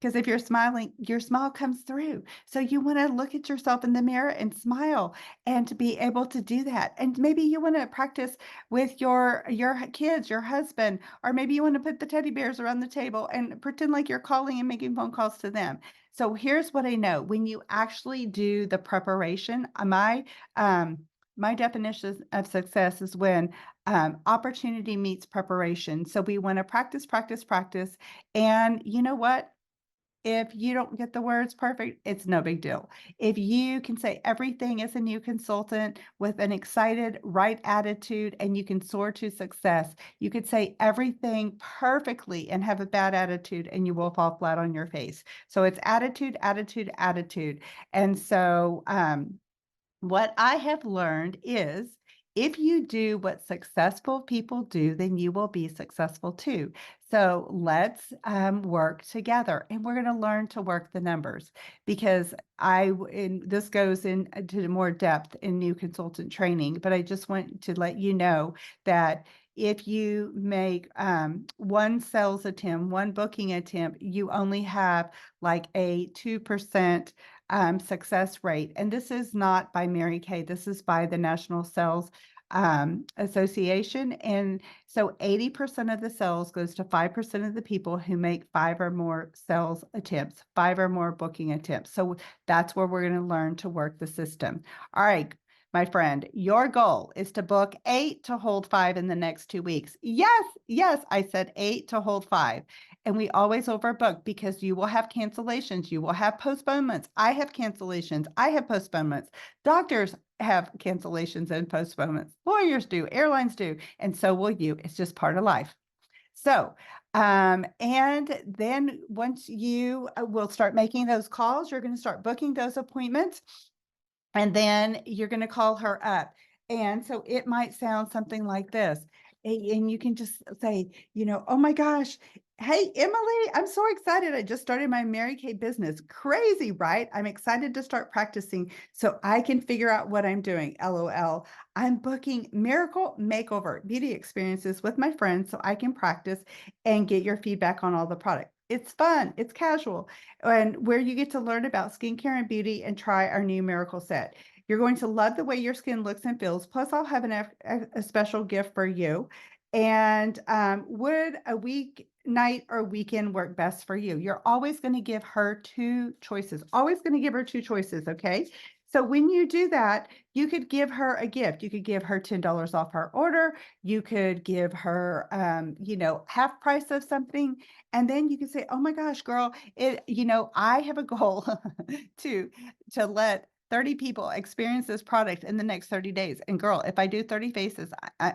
Because if you're smiling, your smile comes through. So you want to look at yourself in the mirror and smile, and to be able to do that. And maybe you want to practice with your kids, your husband, or maybe you want to put the teddy bears around the table and pretend like you're calling and making phone calls to them. So here's what I know. When you actually do the preparation, my definition of success is when opportunity meets preparation. So we want to practice, practice, practice. And you know what? If you don't get the words perfect, it's no big deal. If you can say everything as a new consultant with an excited, right attitude, and you can soar to success, you could say everything perfectly and have a bad attitude, and you will fall flat on your face. So it's attitude, attitude, attitude. And so what I have learned is If you do what successful people do, then you will be successful too. So let's work together, and we're going to learn to work the numbers because and this goes into more depth in new consultant training, but I just want to let you know that if you make one sales attempt, one booking attempt, you only have like a 2% success rate. And this is not by Mary Kay. This is by the National Sales Association. And so 80% of the sales goes to 5% of the people who make 5 or more sales attempts, 5 or more booking attempts. So that's where we're going to learn to work the system. All right, my friend, your goal is to book 8 to hold 5 in the next 2 weeks. Yes, yes, I said 8 to hold 5. And we always overbook because you will have cancellations. You will have postponements. I have cancellations. I have postponements. Doctors have cancellations and postponements. Lawyers do, airlines do, and so will you. It's just part of life. So, and then once you will start making those calls, you're going to start booking those appointments. And then you're going to call her up. And so it might sound something like this. And you can just say, oh my gosh, hey, Emily, I'm so excited. I just started my Mary Kay business. Crazy, right? I'm excited to start practicing so I can figure out what I'm doing. LOL. I'm booking miracle makeover beauty experiences with my friends so I can practice and get your feedback on all the product. It's fun. It's casual and where you get to learn about skincare and beauty and try our new miracle set. You're going to love the way your skin looks and feels. Plus, I'll have a special gift for you. And would a weeknight or weekend work best for you? You're always going to give her 2 choices. Always going to give her 2 choices. Okay. So when you do that, you could give her a gift. You could give her $10 off her order. You could give her, half price of something. And then you could say, oh my gosh, girl, I have a goal to let 30 people experience this product in the next 30 days. And girl, if I do 30 faces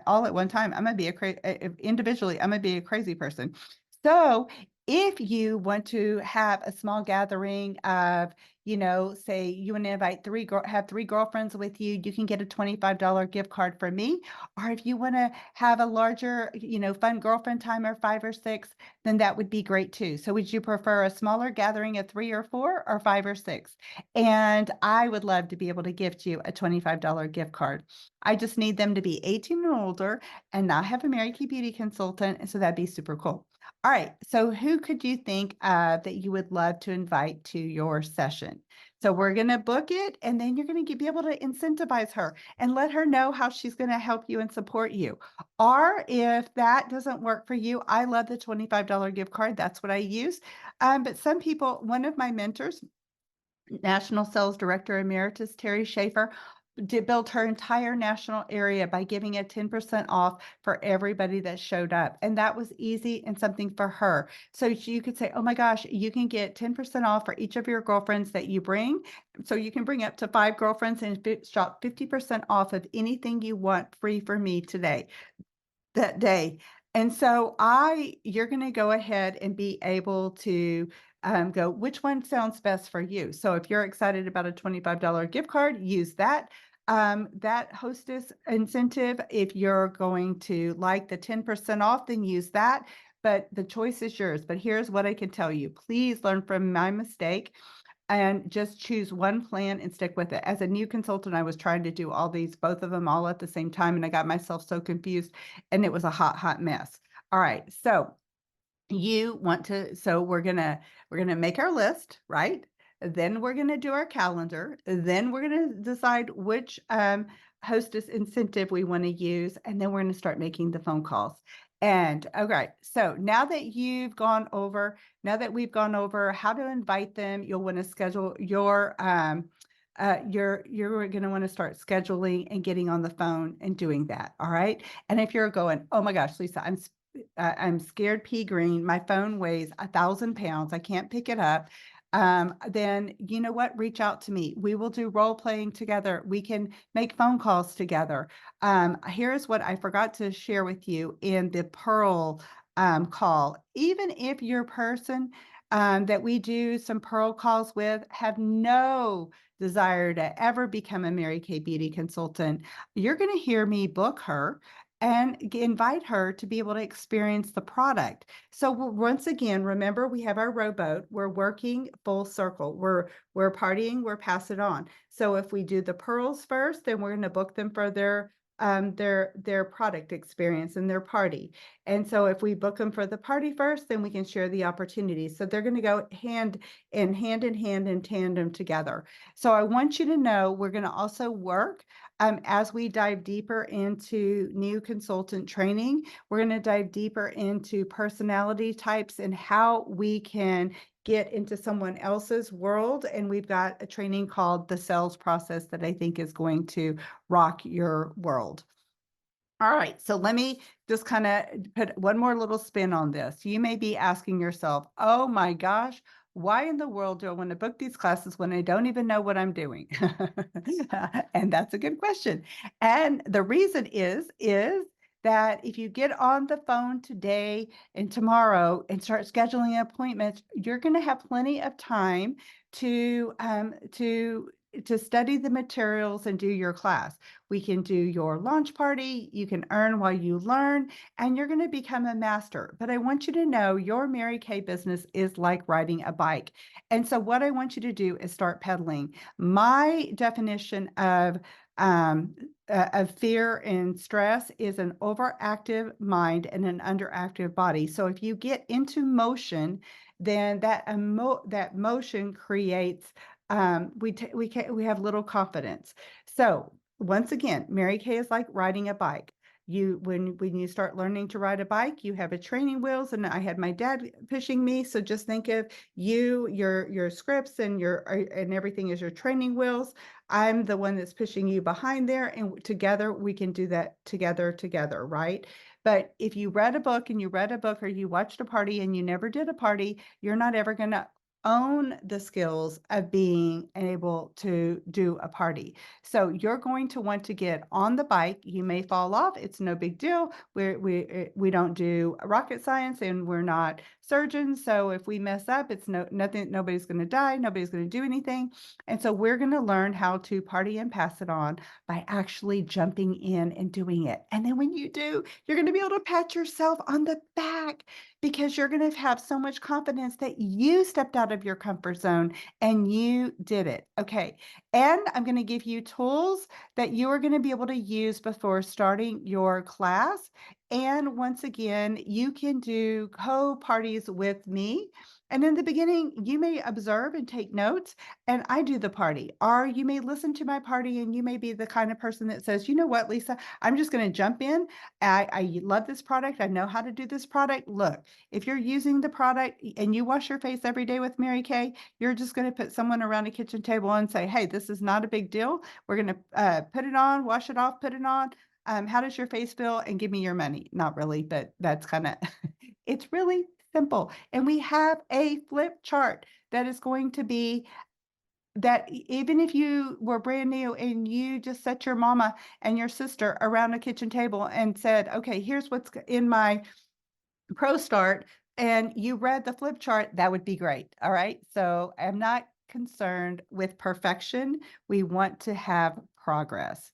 all at one time, I'm going to be individually, I'm going to be a crazy person. So if you want to have a small gathering of, say you want to invite have 3 girlfriends with you, you can get a $25 gift card from me. Or if you want to have a larger, fun girlfriend time of 5 or 6, then that would be great too. So would you prefer a smaller gathering of 3 or 4 or 5 or 6? And I would love to be able to gift you a $25 gift card. I just need them to be 18 and older and not have a Mary Kay beauty consultant. And so that'd be super cool. All right. So who could you think that you would love to invite to your session? So we're going to book it, and then you're going to be able to incentivize her and let her know how she's going to help you and support you. Or if that doesn't work for you, I love the $25 gift card. That's what I use. But some people, one of my mentors, National Sales Director Emeritus Terry Schaefer, did build her entire national area by giving a 10% off for everybody that showed up. And that was easy and something for her. So you could say, oh my gosh, you can get 10% off for each of your girlfriends that you bring. So you can bring up to 5 girlfriends and shop 50% off of anything you want free for me today, that day. And so you're going to go ahead and be able to go, which one sounds best for you? So if you're excited about a $25 gift card, use that hostess incentive. If you're going to like the 10% off, then use that. But the choice is yours. But here's what I can tell you. Please learn from my mistake and just choose one plan and stick with it. As a new consultant, I was trying to do both of them all at the same time, and I got myself so confused, and it was a hot mess. All right. So we're gonna make our list, right? Then we're gonna do our calendar. Then we're gonna decide which hostess incentive we want to use, and then we're gonna start making the phone calls. And okay, so now that we've gone over how to invite them, you'll want to schedule you're going to want to start scheduling and getting on the phone and doing that. All right. And if you're going, oh my gosh, Lisa, I'm scared pea green. My phone weighs 1,000 pounds. I can't pick it up. Then you know what? Reach out to me. We will do role playing together. We can make phone calls together. Here's what I forgot to share with you in the Pearl call. Even if your person that we do some Pearl calls with have no desire to ever become a Mary Kay beauty consultant, you're going to hear me book her and invite her to be able to experience the product. So once again, remember we have our rowboat. We're working full circle. We're partying. We're pass it on. So if we do the pearls first, then we're going to book them for their product experience and their party. And so if we book them for the party first, then we can share the opportunities. So they're going to go hand in hand in tandem together. So I want you to know we're going to also work as we dive deeper into new consultant training. We're going to dive deeper into personality types and how we can get into someone else's world. And we've got a training called the sales process that I think is going to rock your world. All right, so let me just kind of put one more little spin on this. You may be asking yourself, oh my gosh, why in the world do I want to book these classes when I don't even know what I'm doing? And that's a good question. And the reason is that if you get on the phone today and tomorrow and start scheduling appointments, you're going to have plenty of time to study the materials and do your class. We can do your launch party. You can earn while you learn, and you're going to become a master. But I want you to know your Mary Kay business is like riding a bike. And so what I want you to do is start pedaling. My definition of fear and stress is an overactive mind and an underactive body. So if you get into motion, then that motion creates we have little confidence. So once again, Mary Kay is like riding a bike. When you start learning to ride a bike, you have a training wheels, and I had my dad pushing me. So just think of your scripts and and everything is your training wheels. I'm the one that's pushing you behind there, and together we can do that together, right? But if you read a book and you read a book or you watched a party and you never did a party, you're not ever going to own the skills of being able to do a party. So you're going to want to get on the bike. You may fall off. It's no big deal. We don't do rocket science and we're not surgeons. So if we mess up, it's nothing. Nobody's going to die. Nobody's going to do anything. And so we're going to learn how to party and pass it on by actually jumping in and doing it. And then when you do, you're going to be able to pat yourself on the back because you're going to have so much confidence that you stepped out of your comfort zone and you did it. Okay. And I'm going to give you tools that you are going to be able to use before starting your class. And once again, you can do co-parties with me. And in the beginning, you may observe and take notes, and I do the party. Or you may listen to my party, and you may be the kind of person that says, you know what, Lisa, I'm just going to jump in. I love this product. I know how to do this product. Look, if you're using the product and you wash your face every day with Mary Kay, you're just going to put someone around a kitchen table and say, hey, this is not a big deal. We're going to put it on, wash it off, put it on. How does your face feel? And give me your money. Not really, but that's kind of, it's really simple. And we have a flip chart that is going to be that even if you were brand new and you just set your mama and your sister around a kitchen table and said, okay, here's what's in my Pro Start, and you read the flip chart, that would be great. All right. So I'm not concerned with perfection. We want to have progress.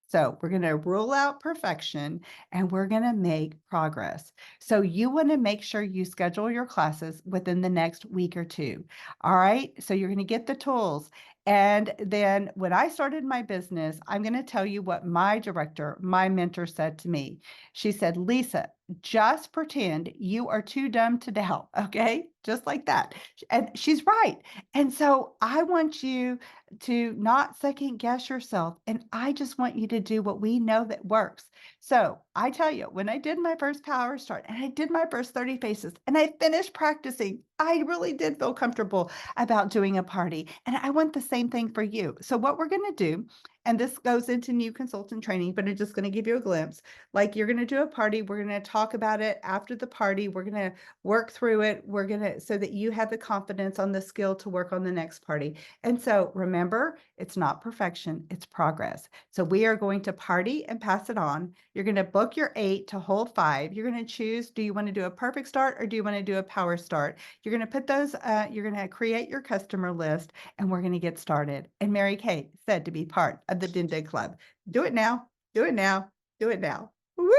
So we're going to rule out perfection and we're going to make progress. So you want to make sure you schedule your classes within the next week or two. All right. So you're going to get the tools. And then when I started my business, I'm going to tell you what my director, my mentor said to me. She said, Lisa, just pretend you are too dumb to help. Okay. Just like that. And she's right. And so I want you to not second guess yourself. And I just want you to do what we know that works. So I tell you, when I did my first Power Start and I did my first 30 faces and I finished practicing, I really did feel comfortable about doing a party. And I want the same thing for you. So what we're going to do And this goes into new consultant training, but I'm just going to give you a glimpse. Like you're going to do a party. We're going to talk about it after the party. We're going to work through it. We're going to, so that you have the confidence on the skill to work on the next party. And so remember, it's not perfection, it's progress. So we are going to party and pass it on. You're going to book your 8 to hold 5. You're going to choose, do you want to do a perfect start or do you want to do a power start? You're going to put those, you're going to create your customer list and we're going to get started. And Mary Kay said to be part of the Dindig Club. Do it now, do it now, do it now. Woo!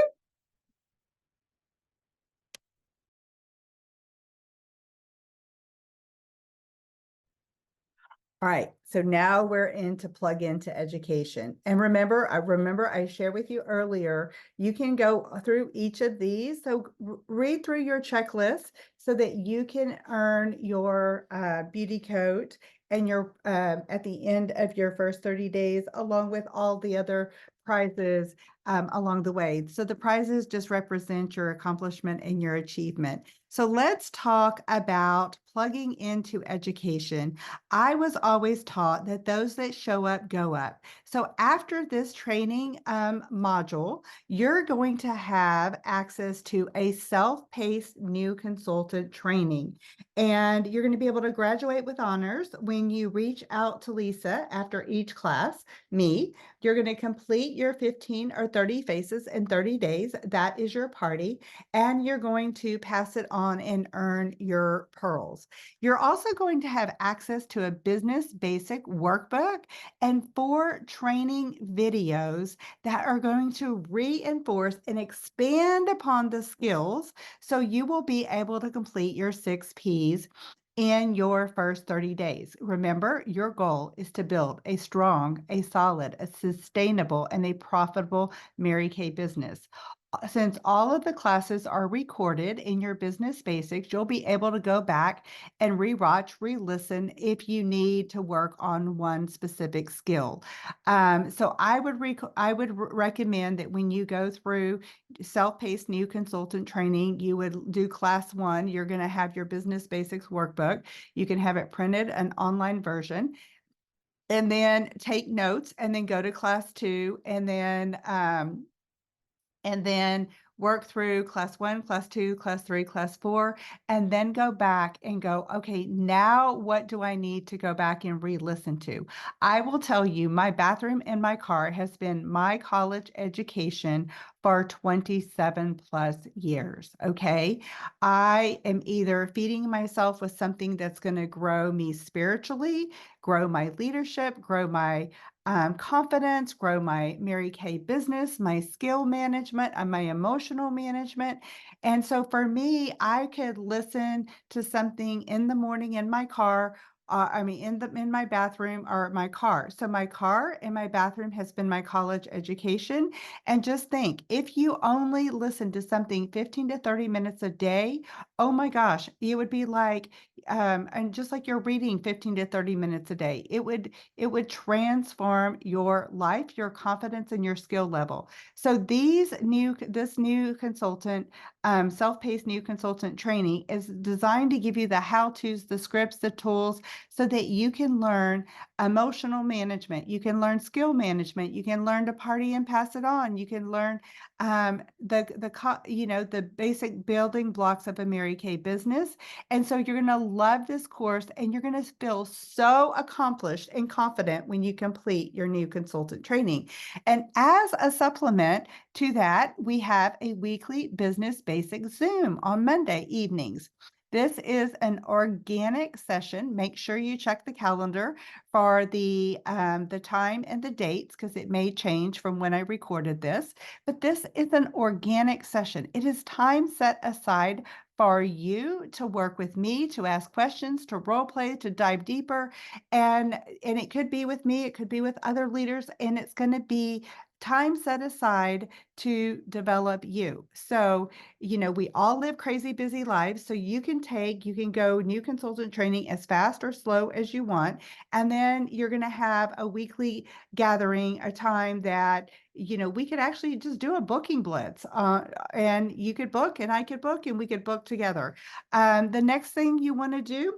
All right, so now we're into plug into education. And remember I shared with you earlier, you can go through each of these. So read through your checklist so that you can earn your beauty coat and your at the end of your first 30 days, along with all the other prizes along the way. So the prizes just represent your accomplishment and your achievement. So let's talk about plugging into education. I was always taught that those that show up go up. So after this training module, you're going to have access to a self-paced new consultant training. And you're going to be able to graduate with honors when you reach out to Lisa after each class, me. You're going to complete your 15 or 30 faces in 30 days. That is your party. And you're going to pass it on and earn your pearls. You're also going to have access to a business basic workbook and 4 training videos that are going to reinforce and expand upon the skills so you will be able to complete your 6 Ps in your first 30 days. Remember, your goal is to build a strong, a solid, a sustainable, and a profitable Mary Kay business. Since all of the classes are recorded in your business basics, you'll be able to go back and rewatch, re-listen if you need to work on one specific skill. So I would recommend that when you go through self-paced new consultant training, you would do class 1. You're going to have your business basics workbook. You can have it printed, an online version, and then take notes, and then go to class 2, and then work through class 1, class 2, class 3, class 4, and then go back and go, okay, now what do I need to go back and re-listen to? I will tell you, my bathroom in my car has been my college education for 27 plus years, okay? I am either feeding myself with something that's going to grow me spiritually, grow my leadership, grow my confidence, grow my Mary Kay business, my skill management, and my emotional management. And so for me, I could listen to something in the morning in my car. In my bathroom or my car. So my car and my bathroom has been my college education. And just think, if you only listen to something 15 to 30 minutes a day, oh my gosh, it would be like, and just like you're reading 15 to 30 minutes a day, it would transform your life, your confidence, and your skill level. So this new consultant, self-paced new consultant training is designed to give you the how-tos, the scripts, the tools, so that you can learn emotional management, you can learn skill management, you can learn to party and pass it on, you can learn the basic building blocks of a Mary Kay business. And so you're going to love this course and you're going to feel so accomplished and confident when you complete your new consultant training. And as a supplement to that, we have a weekly business basic Zoom on Monday evenings. This is an organic session. Make sure you check the calendar for the time and the dates, because it may change from when I recorded this. But this is an organic session. It is time set aside for you to work with me, to ask questions, to role play, to dive deeper. And it could be with me, it could be with other leaders, and it's going to be time set aside to develop you. So, we all live crazy busy lives. So you can go new consultant training as fast or slow as you want. And then you're going to have a weekly gathering, a time that we could actually just do a booking blitz, and you could book and I could book and we could book together. The next thing you want to do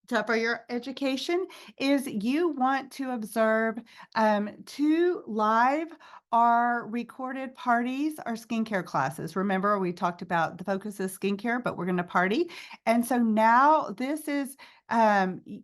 So for your education is you want to observe 2 live or recorded parties or skincare classes. Remember, we talked about the focus is skincare, but we're going to party. And so now this is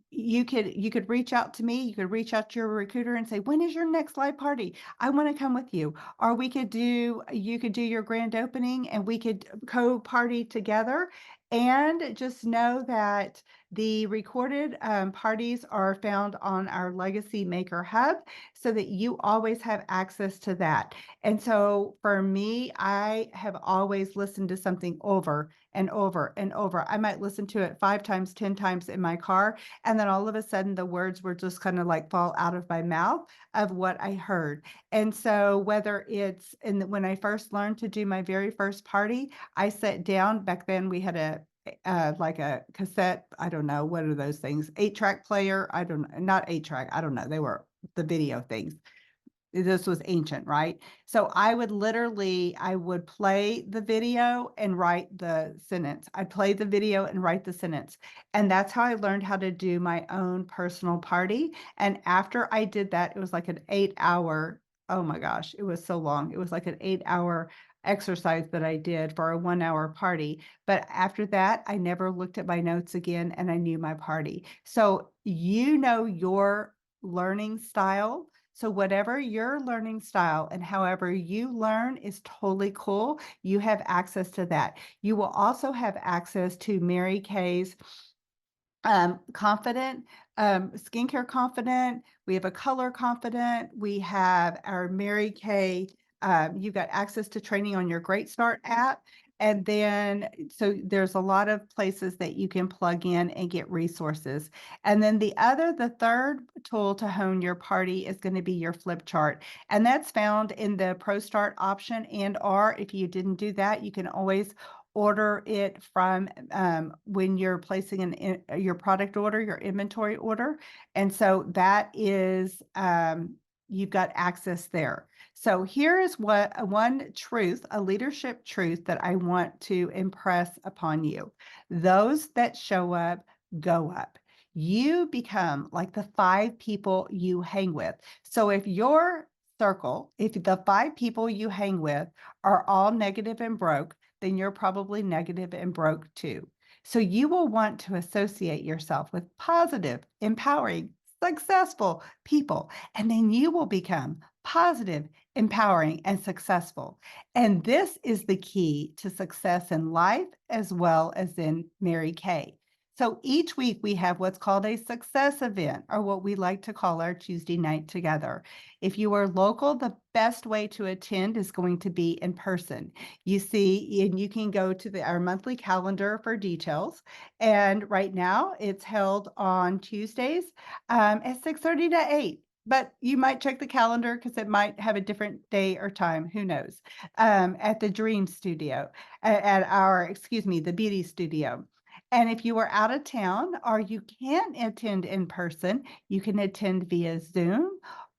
you could reach out to me, you could reach out to your recruiter and say, when is your next live party? I want to come with you. Or you could do your grand opening and we could co-party together. And just know that the recorded parties are found on our Legacy Maker Hub so that you always have access to that. And so for me, I have always listened to something over and over and over. I might listen to it 5 times, 10 times in my car. And then all of a sudden, the words were just kind of like fall out of my mouth of what I heard. And so whether it's when I first learned to do my very first party, I sat down. Back then we had like a cassette, I don't know, what are those things? 8-track player, I don't know, not 8-track, I don't know. They were the video things. This was ancient, right? So I would play the video and write the sentence. I'd play the video and write the sentence. And that's how I learned how to do my own personal party. And after I did that, it was like an 8-hour, oh my gosh, it was so long. It was like an 8-hour exercise that I did for a 1-hour party. But after that, I never looked at my notes again and I knew my party. So you know your learning style. So whatever your learning style and however you learn is totally cool. You have access to that. You will also have access to Mary Kay's Confident, Skincare Confident. We have a Color Confident. We have our Mary Kay. You've got access to training on your Great Start app. And then, so there's a lot of places that you can plug in and get resources. And then the third tool to hone your party is going to be your flip chart. And that's found in the Pro Start option. And or if you didn't do that, you can always order it from when you're placing your product order, your inventory order. And so that is, you've got access there. So here is one truth, a leadership truth that I want to impress upon you. Those that show up, go up. You become like the 5 people you hang with. So if your circle, if the 5 people you hang with are all negative and broke, then you're probably negative and broke too. So you will want to associate yourself with positive, empowering, successful people, and then you will become positive, empowering, and successful. And this is the key to success in life as well as in Mary Kay. So each week we have what's called a success event, or what we like to call our Tuesday night together. If you are local, the best way to attend is going to be in person. You see, and you can go to our monthly calendar for details. And right now it's held on Tuesdays at 6:30 to 8. But you might check the calendar because it might have a different day or time. Who knows? At the Dream Studio, the Beauty Studio. And if you are out of town or you can't attend in person, you can attend via Zoom.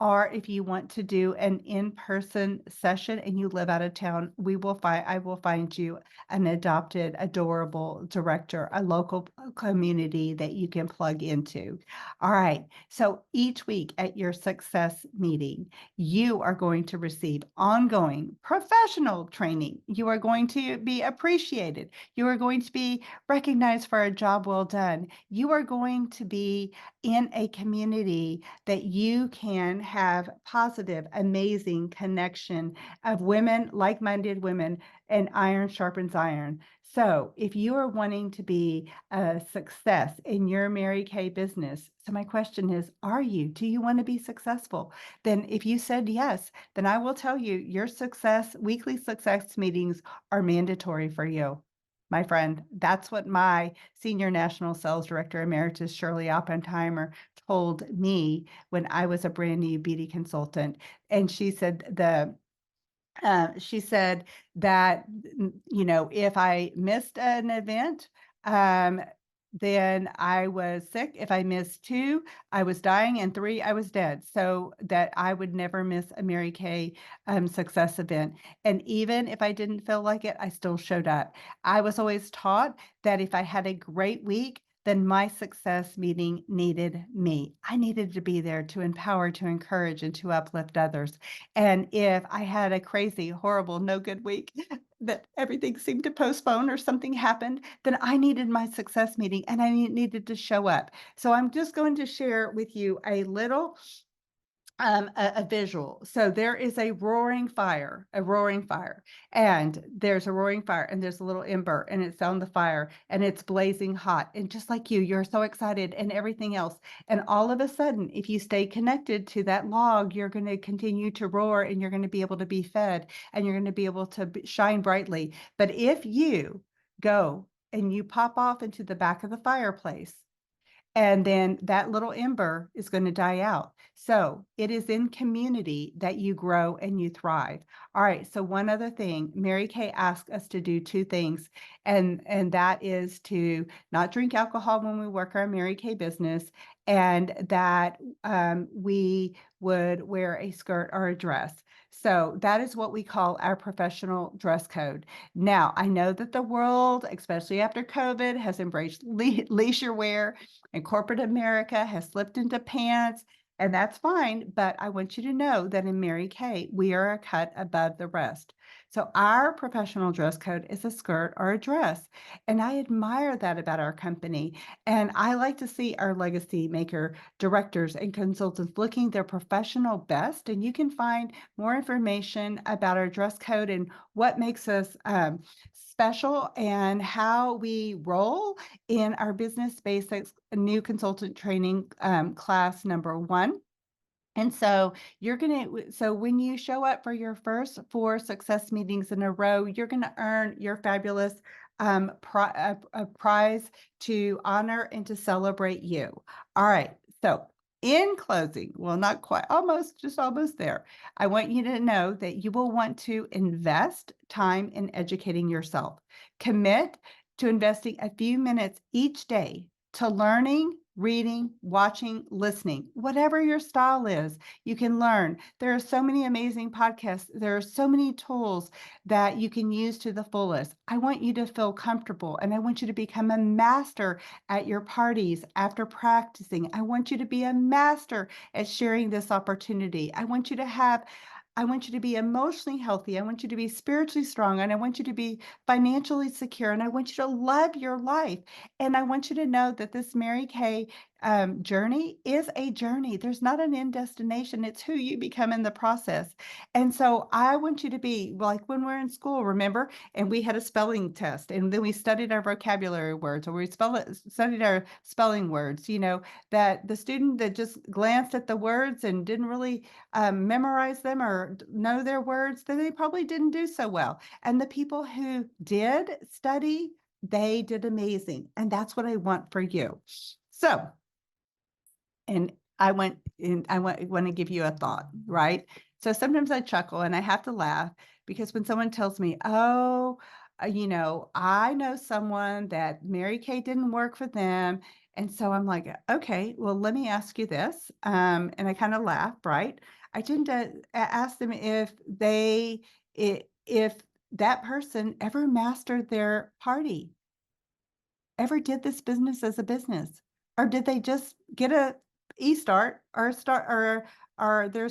Or if you want to do an in-person session and you live out of town, I will find you an adopted, adorable director, a local community that you can plug into. All right. So each week at your success meeting, you are going to receive ongoing professional training. You are going to be appreciated. You are going to be recognized for a job well done. You are going to be in a community that you can have positive, amazing connection of women, like-minded women, and iron sharpens iron. So if you are wanting to be a success in your Mary Kay business, so my question is, are you? Do you want to be successful? Then if you said yes, then I will tell you your weekly success meetings are mandatory for you. My friend, that's what my Senior National Sales Director Emeritus, Shirley Oppenheimer, told me when I was a brand new beauty consultant. And she said she said that, if I missed an event, then I was sick. If I missed 2, I was dying, and 3, I was dead. So that I would never miss a Mary Kay success event. And even if I didn't feel like it, I still showed up. I was always taught that if I had a great week, then my success meeting needed me. I needed to be there to empower, to encourage, and to uplift others. And if I had a crazy, horrible, no good week that everything seemed to postpone or something happened, then I needed my success meeting and I needed to show up. So I'm just going to share with you a little a visual. So there is a roaring fire, and there's a roaring fire, and there's a little ember, and it's on the fire, and it's blazing hot. And just like you're so excited and everything else. And all of a sudden, if you stay connected to that log, you're going to continue to roar, and you're going to be able to be fed, and you're going to be able to shine brightly. But if you go and you pop off into the back of the fireplace, and then that little ember is going to die out. So it is in community that you grow and you thrive. All right. So one other thing, Mary Kay asked us to do two things, and that is to not drink alcohol when we work our Mary Kay business, and that we would wear a skirt or a dress. So that is what we call our professional dress code. Now, I know that the world, especially after COVID, has embraced leisure wear, and corporate America has slipped into pants, and that's fine. But I want you to know that in Mary Kay, we are a cut above the rest. So our professional dress code is a skirt or a dress. And I admire that about our company. And I like to see our legacy maker directors and consultants looking their professional best. And you can find more information about our dress code and what makes us special and how we roll in our business basics new consultant training class number 1. And so so when you show up for your first 4 success meetings in a row, you're going to earn your fabulous a prize to honor and to celebrate you. All right. So in closing, well, not quite, just almost there. I want you to know that you will want to invest time in educating yourself. Commit to investing a few minutes each day to learning, reading, watching, listening, whatever your style is, you can learn. There are so many amazing podcasts. There are so many tools that you can use to the fullest. I want you to feel comfortable, and I want you to become a master at your parties after practicing. I want you to be a master at sharing this opportunity. I want you to be emotionally healthy. I want you to be spiritually strong, and I want you to be financially secure, and I want you to love your life. And I want you to know that this Mary Kay journey is a journey. There's not an end destination. It's who you become in the process. And so I want you to be like when we're in school, remember, and we had a spelling test, and then we studied our vocabulary words, or studied our spelling words, that the student that just glanced at the words and didn't really memorize them or know their words, then they probably didn't do so well. And the people who did study, they did amazing. And that's what I want for you. So, and want to give you a thought, right? So sometimes I chuckle and I have to laugh because when someone tells me, oh, I know someone that Mary Kay didn't work for them. And so I'm like, okay, well, let me ask you this. And I kind of laugh, right? I tend to ask them if that person ever mastered their party, ever did this business as a business, or did they just get a e-start or start or their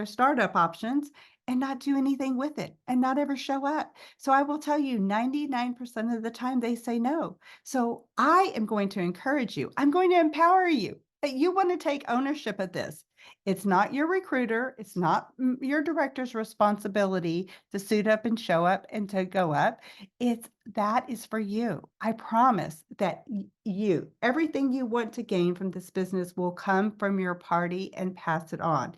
startup options and not do anything with it and not ever show up? So I will tell you 99% of the time they say no. So I am going to encourage you. I'm going to empower you that you want to take ownership of this. It's not your recruiter, it's not your director's responsibility to suit up and show up and to go up. That is for you. I promise that everything you want to gain from this business will come from your party and pass it on.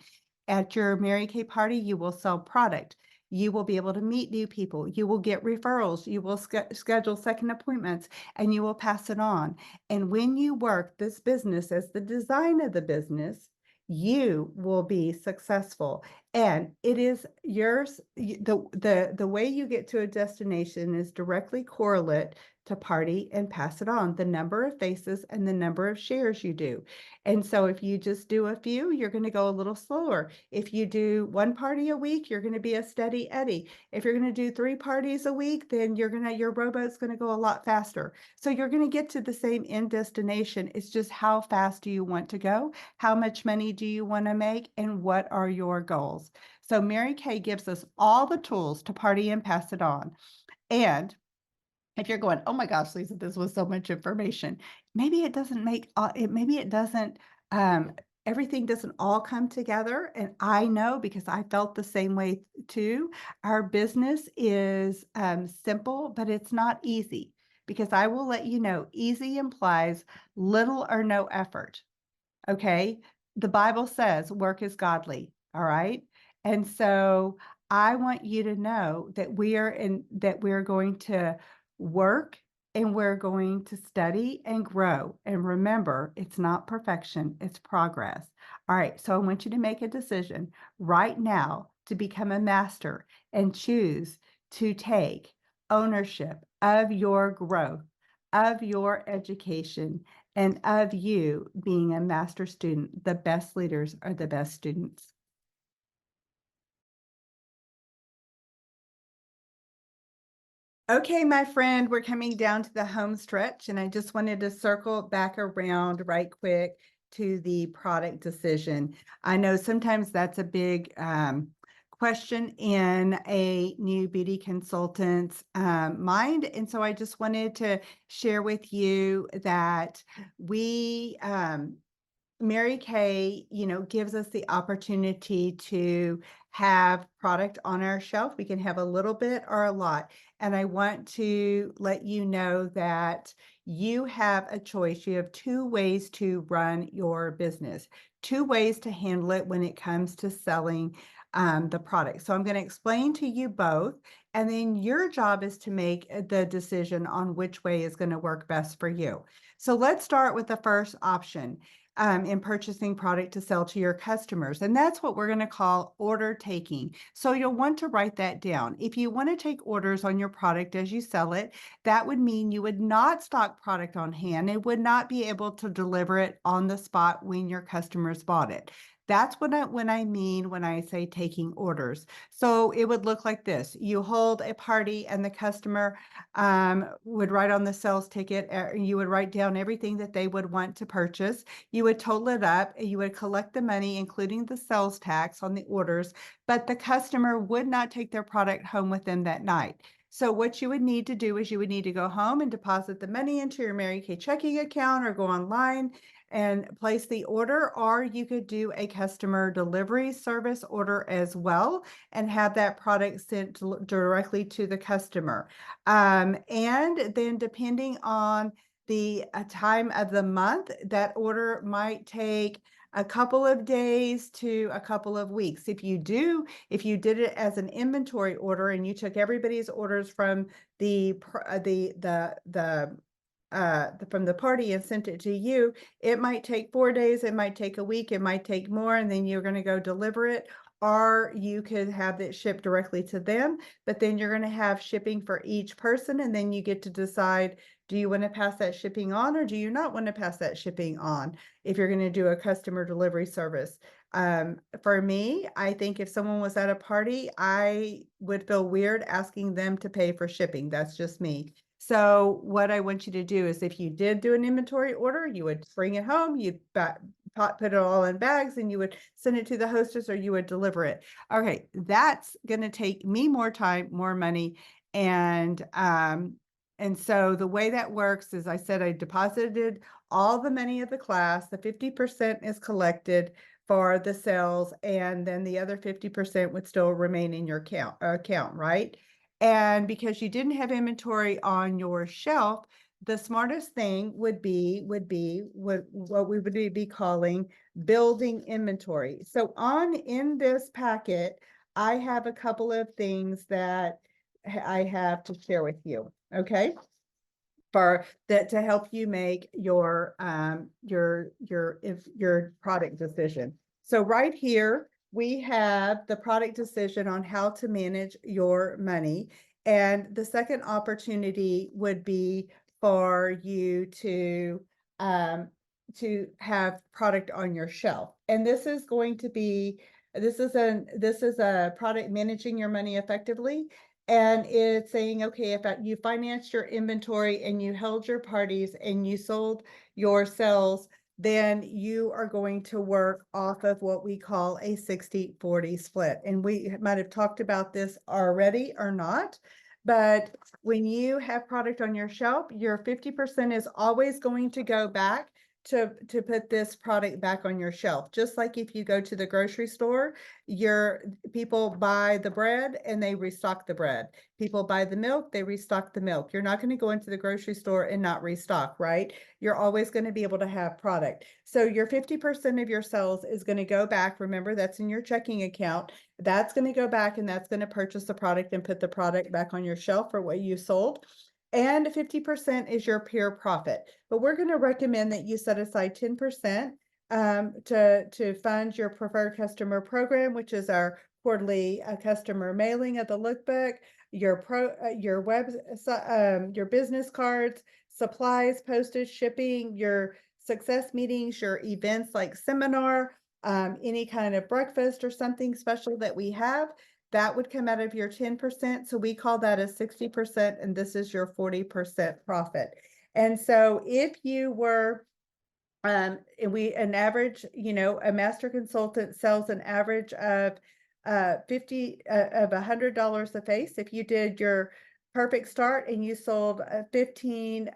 At your Mary Kay party, you will sell product. You will be able to meet new people. You will get referrals. You will schedule second appointments, and you will pass it on. And when you work this business as the design of the business, you will be successful. And it is yours. The way you get to a destination is directly correlate to party and pass it on, the number of faces and the number of shares you do. And so if you just do a few, you're going to go a little slower. If you do one party a week, you're going to be a steady Eddie. If you're going to do 3 parties a week, then your rowboat's going to go a lot faster. So you're going to get to the same end destination. It's just how fast do you want to go? How much money do you want to make? And what are your goals? So Mary Kay gives us all the tools to party and pass it on. And if you're going, oh my gosh, Lisa, this was so much information. Maybe it doesn't maybe it doesn't, um, everything doesn't all come together. And I know because I felt the same way too. Our business is simple, but it's not easy because I will let you know, easy implies little or no effort. Okay. The Bible says work is godly. All right. And so I want you to know that we're going to work and we're going to study and grow. And remember, it's not perfection, it's progress. All right. So I want you to make a decision right now to become a master and choose to take ownership of your growth, of your education, and of you being a master student. The best leaders are the best students. Okay, my friend, we're coming down to the home stretch, and I just wanted to circle back around right quick to the product decision. I know sometimes that's a big question in a new beauty consultant's mind, and so I just wanted to share with you that we Mary Kay, gives us the opportunity to have product on our shelf. We can have a little bit or a lot. And I want to let you know that you have a choice. You have 2 ways to run your business, 2 ways to handle it when it comes to selling the product. So I'm going to explain to you both, and then your job is to make the decision on which way is going to work best for you. So let's start with the first option in purchasing product to sell to your customers. And that's what we're going to call order taking. So you'll want to write that down. If you want to take orders on your product as you sell it, that would mean you would not stock product on hand and would not be able to deliver it on the spot when your customers bought it. That's what I mean when I say taking orders. So it would look like this. You hold a party and the customer would write on the sales ticket, you would write down everything that they would want to purchase. You would total it up, you would collect the money, including the sales tax on the orders, but the customer would not take their product home with them that night. So what you would need to do is you would need to go home and deposit the money into your Mary Kay checking account or go online and place the order, or you could do a customer delivery service order as well and have that product sent directly to the customer. And then depending on the time of the month, that order might take a couple of days to a couple of weeks. If you did it as an inventory order and you took everybody's orders from from the party and sent it to you, it might take 4 days, it might take a week, it might take more, and then you're going to go deliver it. Or you could have it shipped directly to them, but then you're going to have shipping for each person, and then you get to decide, do you want to pass that shipping on or do you not want to pass that shipping on if you're going to do a customer delivery service. For me, I think if someone was at a party, I would feel weird asking them to pay for shipping. That's just me. So what I want you to do is if you did do an inventory order, you would bring it home, you'd put it all in bags and you would send it to the hostess or you would deliver it. Okay, that's going to take me more time, more money. And so the way that works is I said I deposited all the money of the class, the 50% is collected for the sales, and then the other 50% would still remain in your account, right? And because you didn't have inventory on your shelf, the smartest thing would be what we would be calling building inventory. So in this packet, I have a couple of things that I have to share with you. Okay. For that to help you make your product decision. So right here we have the product decision on how to manage your money. And the second opportunity would be for you um, to have product on your shelf. And this is going to be, this is a product managing your money effectively. And it's saying, okay, if you financed your inventory and you held your parties and you sold your sales, then you are going to work off of what we call a 60-40 split. And we might have talked about this already or not, but when you have product on your shelf, your 50% is always going to go back to put this product back on your shelf. Just like if you go to the grocery store, your people buy the bread and they restock the bread. People buy the milk, they restock the milk. You're not going to go into the grocery store and not restock, right? You're always going to be able to have product. So your 50% of your sales is going to go back. Remember, that's in your checking account. That's going to go back and that's going to purchase the product and put the product back on your shelf for what you sold. And 50% is your pure profit. But we're going to recommend that you set aside 10% to fund your preferred customer program, which is our quarterly customer mailing of the lookbook, your your business cards, supplies, postage, shipping, your success meetings, your events like seminar, any kind of breakfast or something special that we have. That would come out of your 10%. So we call that a 60%, and this is your 40% profit. And so if you were, and an average, a master consultant sells an average of $100 a face. If you did your perfect start and you sold 15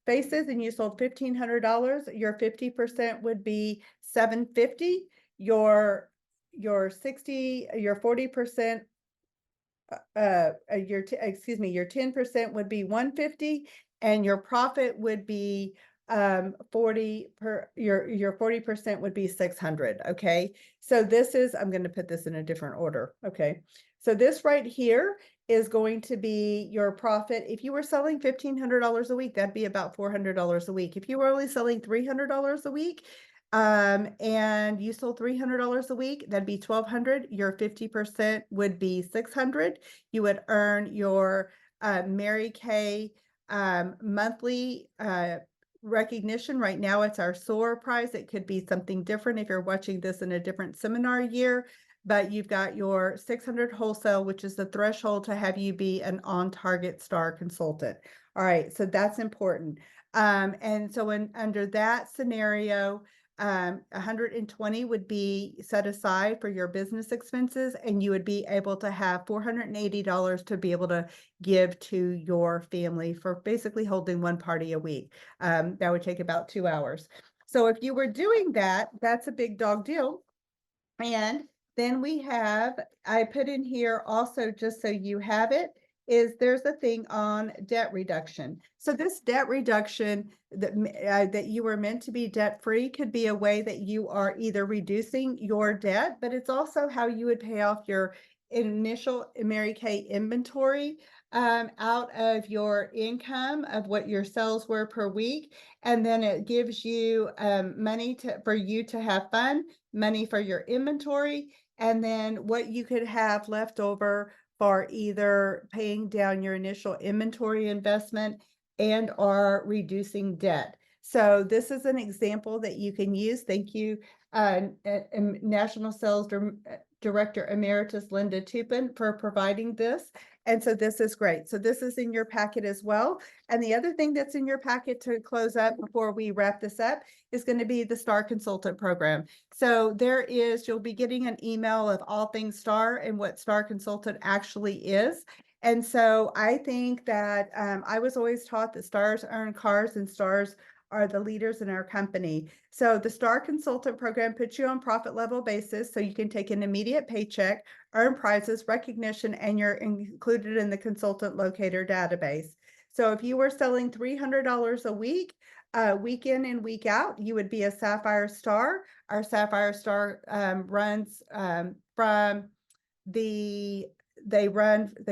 faces and you sold $1,500, your 50% would be $750. Your 40%, your 10% would be $150, and your profit would be 40 per your 40% would be 600. Okay, so this is, I'm going to put this in a different order. Okay, so this right here is going to be your profit. If you were selling $1,500 a week, that'd be about $400 a week. If you were only selling $300 a week, and you sold $300 a week, that'd be $1,200. Your 50% would be $600. You would earn your Mary Kay monthly recognition. Right now it's our SOAR prize. It could be something different if you're watching this in a different seminar year, but you've got your 600 wholesale, which is the threshold to have you be an on-target STAR consultant. All right, so that's important. And so under that scenario, 120 would be set aside for your business expenses, and you would be able to have $480 to be able to give to your family for basically holding one party a week. That would take about 2 hours. So if you were doing that, that's a big dog deal. And then we have, I put in here also, just so you have it, is there's a thing on debt reduction. So this debt reduction that you were meant to be debt free could be a way that you are either reducing your debt, but it's also how you would pay off your initial Mary Kay inventory out of your income of what your sales were per week. And then it gives you money for you to have fun, money for your inventory, and then what you could have left over for either paying down your initial inventory investment and or reducing debt. So this is an example that you can use. Thank you, National Sales Director Emeritus Linda Tupin, for providing this. And so this is great. So this is in your packet as well. And the other thing that's in your packet to close up before we wrap this up is going to be the STAR Consultant Program. So you'll be getting an email of all things STAR and what STAR Consultant actually is. And so I think that I was always taught that stars earn cars and stars are the leaders in our company. So the STAR Consultant Program puts you on profit level basis so you can take an immediate paycheck, earn prizes, recognition, and you're included in the consultant locator database. So if you were selling $300 a week, week in and week out, you would be a Sapphire Star. Our Sapphire Star runs from they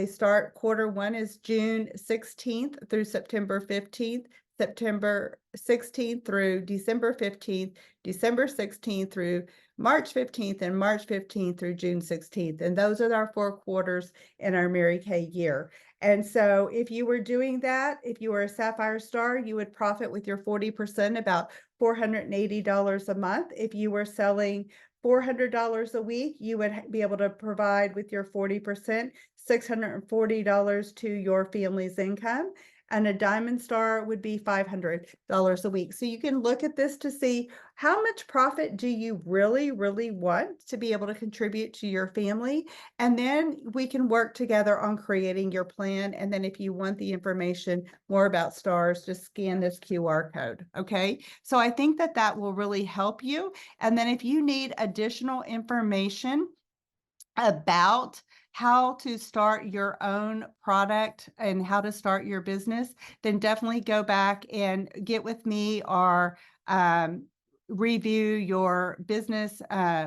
start quarter one is June 16th through September 15th. September 16th through December 15th, December 16th through March 15th, and March 15th through June 16th. And those are our 4 quarters in our Mary Kay year. And so if you were doing that, if you were a Sapphire Star, you would profit with your 40% about $480 a month. If you were selling $400 a week, you would be able to provide with your 40%, $640 to your family's income. And a Diamond Star would be $500 a week. So you can look at this to see how much profit do you really, really want to be able to contribute to your family. And then we can work together on creating your plan. And then if you want the information more about stars, just scan this QR code. Okay. So I think that that will really help you. And then if you need additional information about how to start your own product and how to start your business, then definitely go back and get with me or review your business,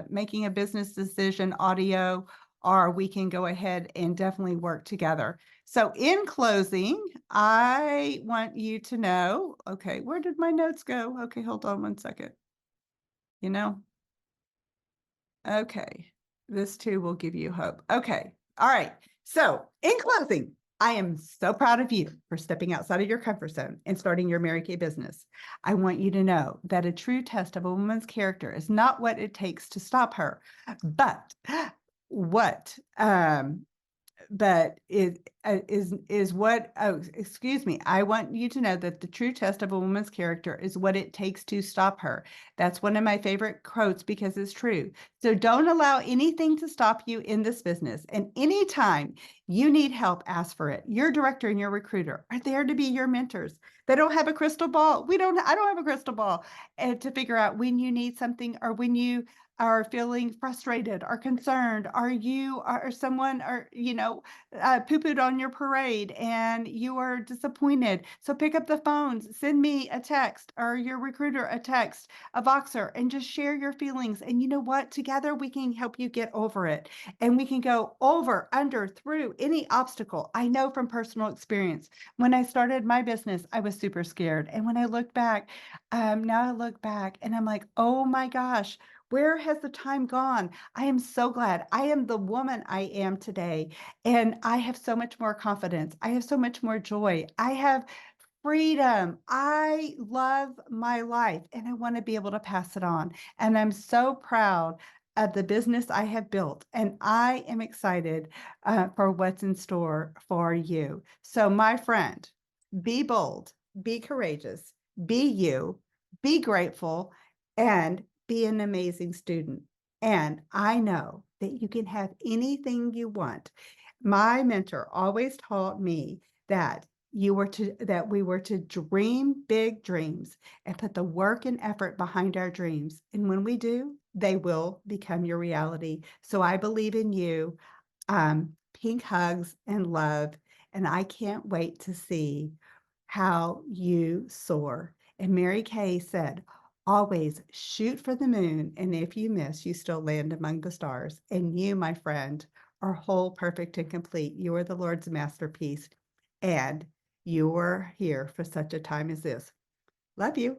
making a business decision audio, or we can go ahead and definitely work together. So in closing, I want you to know, okay, where did my notes go? Okay, hold on one second. Okay, this too will give you hope. Okay, all right. So in closing, I am so proud of you for stepping outside of your comfort zone and starting your Mary Kay business. I want you to know that a true test of a woman's character is not what it takes to stop her, but what but is what, oh, excuse me. I want you to know that the true test of a woman's character is what it takes to stop her. That's one of my favorite quotes because it's true. So don't allow anything to stop you in this business. And anytime you need help, ask for it. Your director and your recruiter are there to be your mentors. They don't have a crystal ball. I don't have a crystal ball and to figure out when you need something or when you are feeling frustrated or concerned, or you or someone or poo-pooed on your parade and you are disappointed. So pick up the phones, send me a text or your recruiter a text, a Voxer, and just share your feelings. And you know what? Together we can help you get over it. And we can go over, under, through any obstacle. I know from personal experience. When I started my business, I was super scared. And when I look back, now I look back and I'm like, oh my gosh, where has the time gone? I am so glad I am the woman I am today. And I have so much more confidence. I have so much more joy. I have freedom. I love my life and I want to be able to pass it on. And I'm so proud of the business I have built. And I am excited for what's in store for you. So, my friend, be bold, be courageous, be you, be grateful, and be an amazing student. And I know that you can have anything you want. My mentor always taught me that we were to dream big dreams and put the work and effort behind our dreams. And when we do, they will become your reality. So I believe in you. Pink hugs and love. And I can't wait to see how you soar. And Mary Kay said, always shoot for the moon. And if you miss, you still land among the stars. And you, my friend, are whole, perfect, and complete. You are the Lord's masterpiece. And you are here for such a time as this. Love you.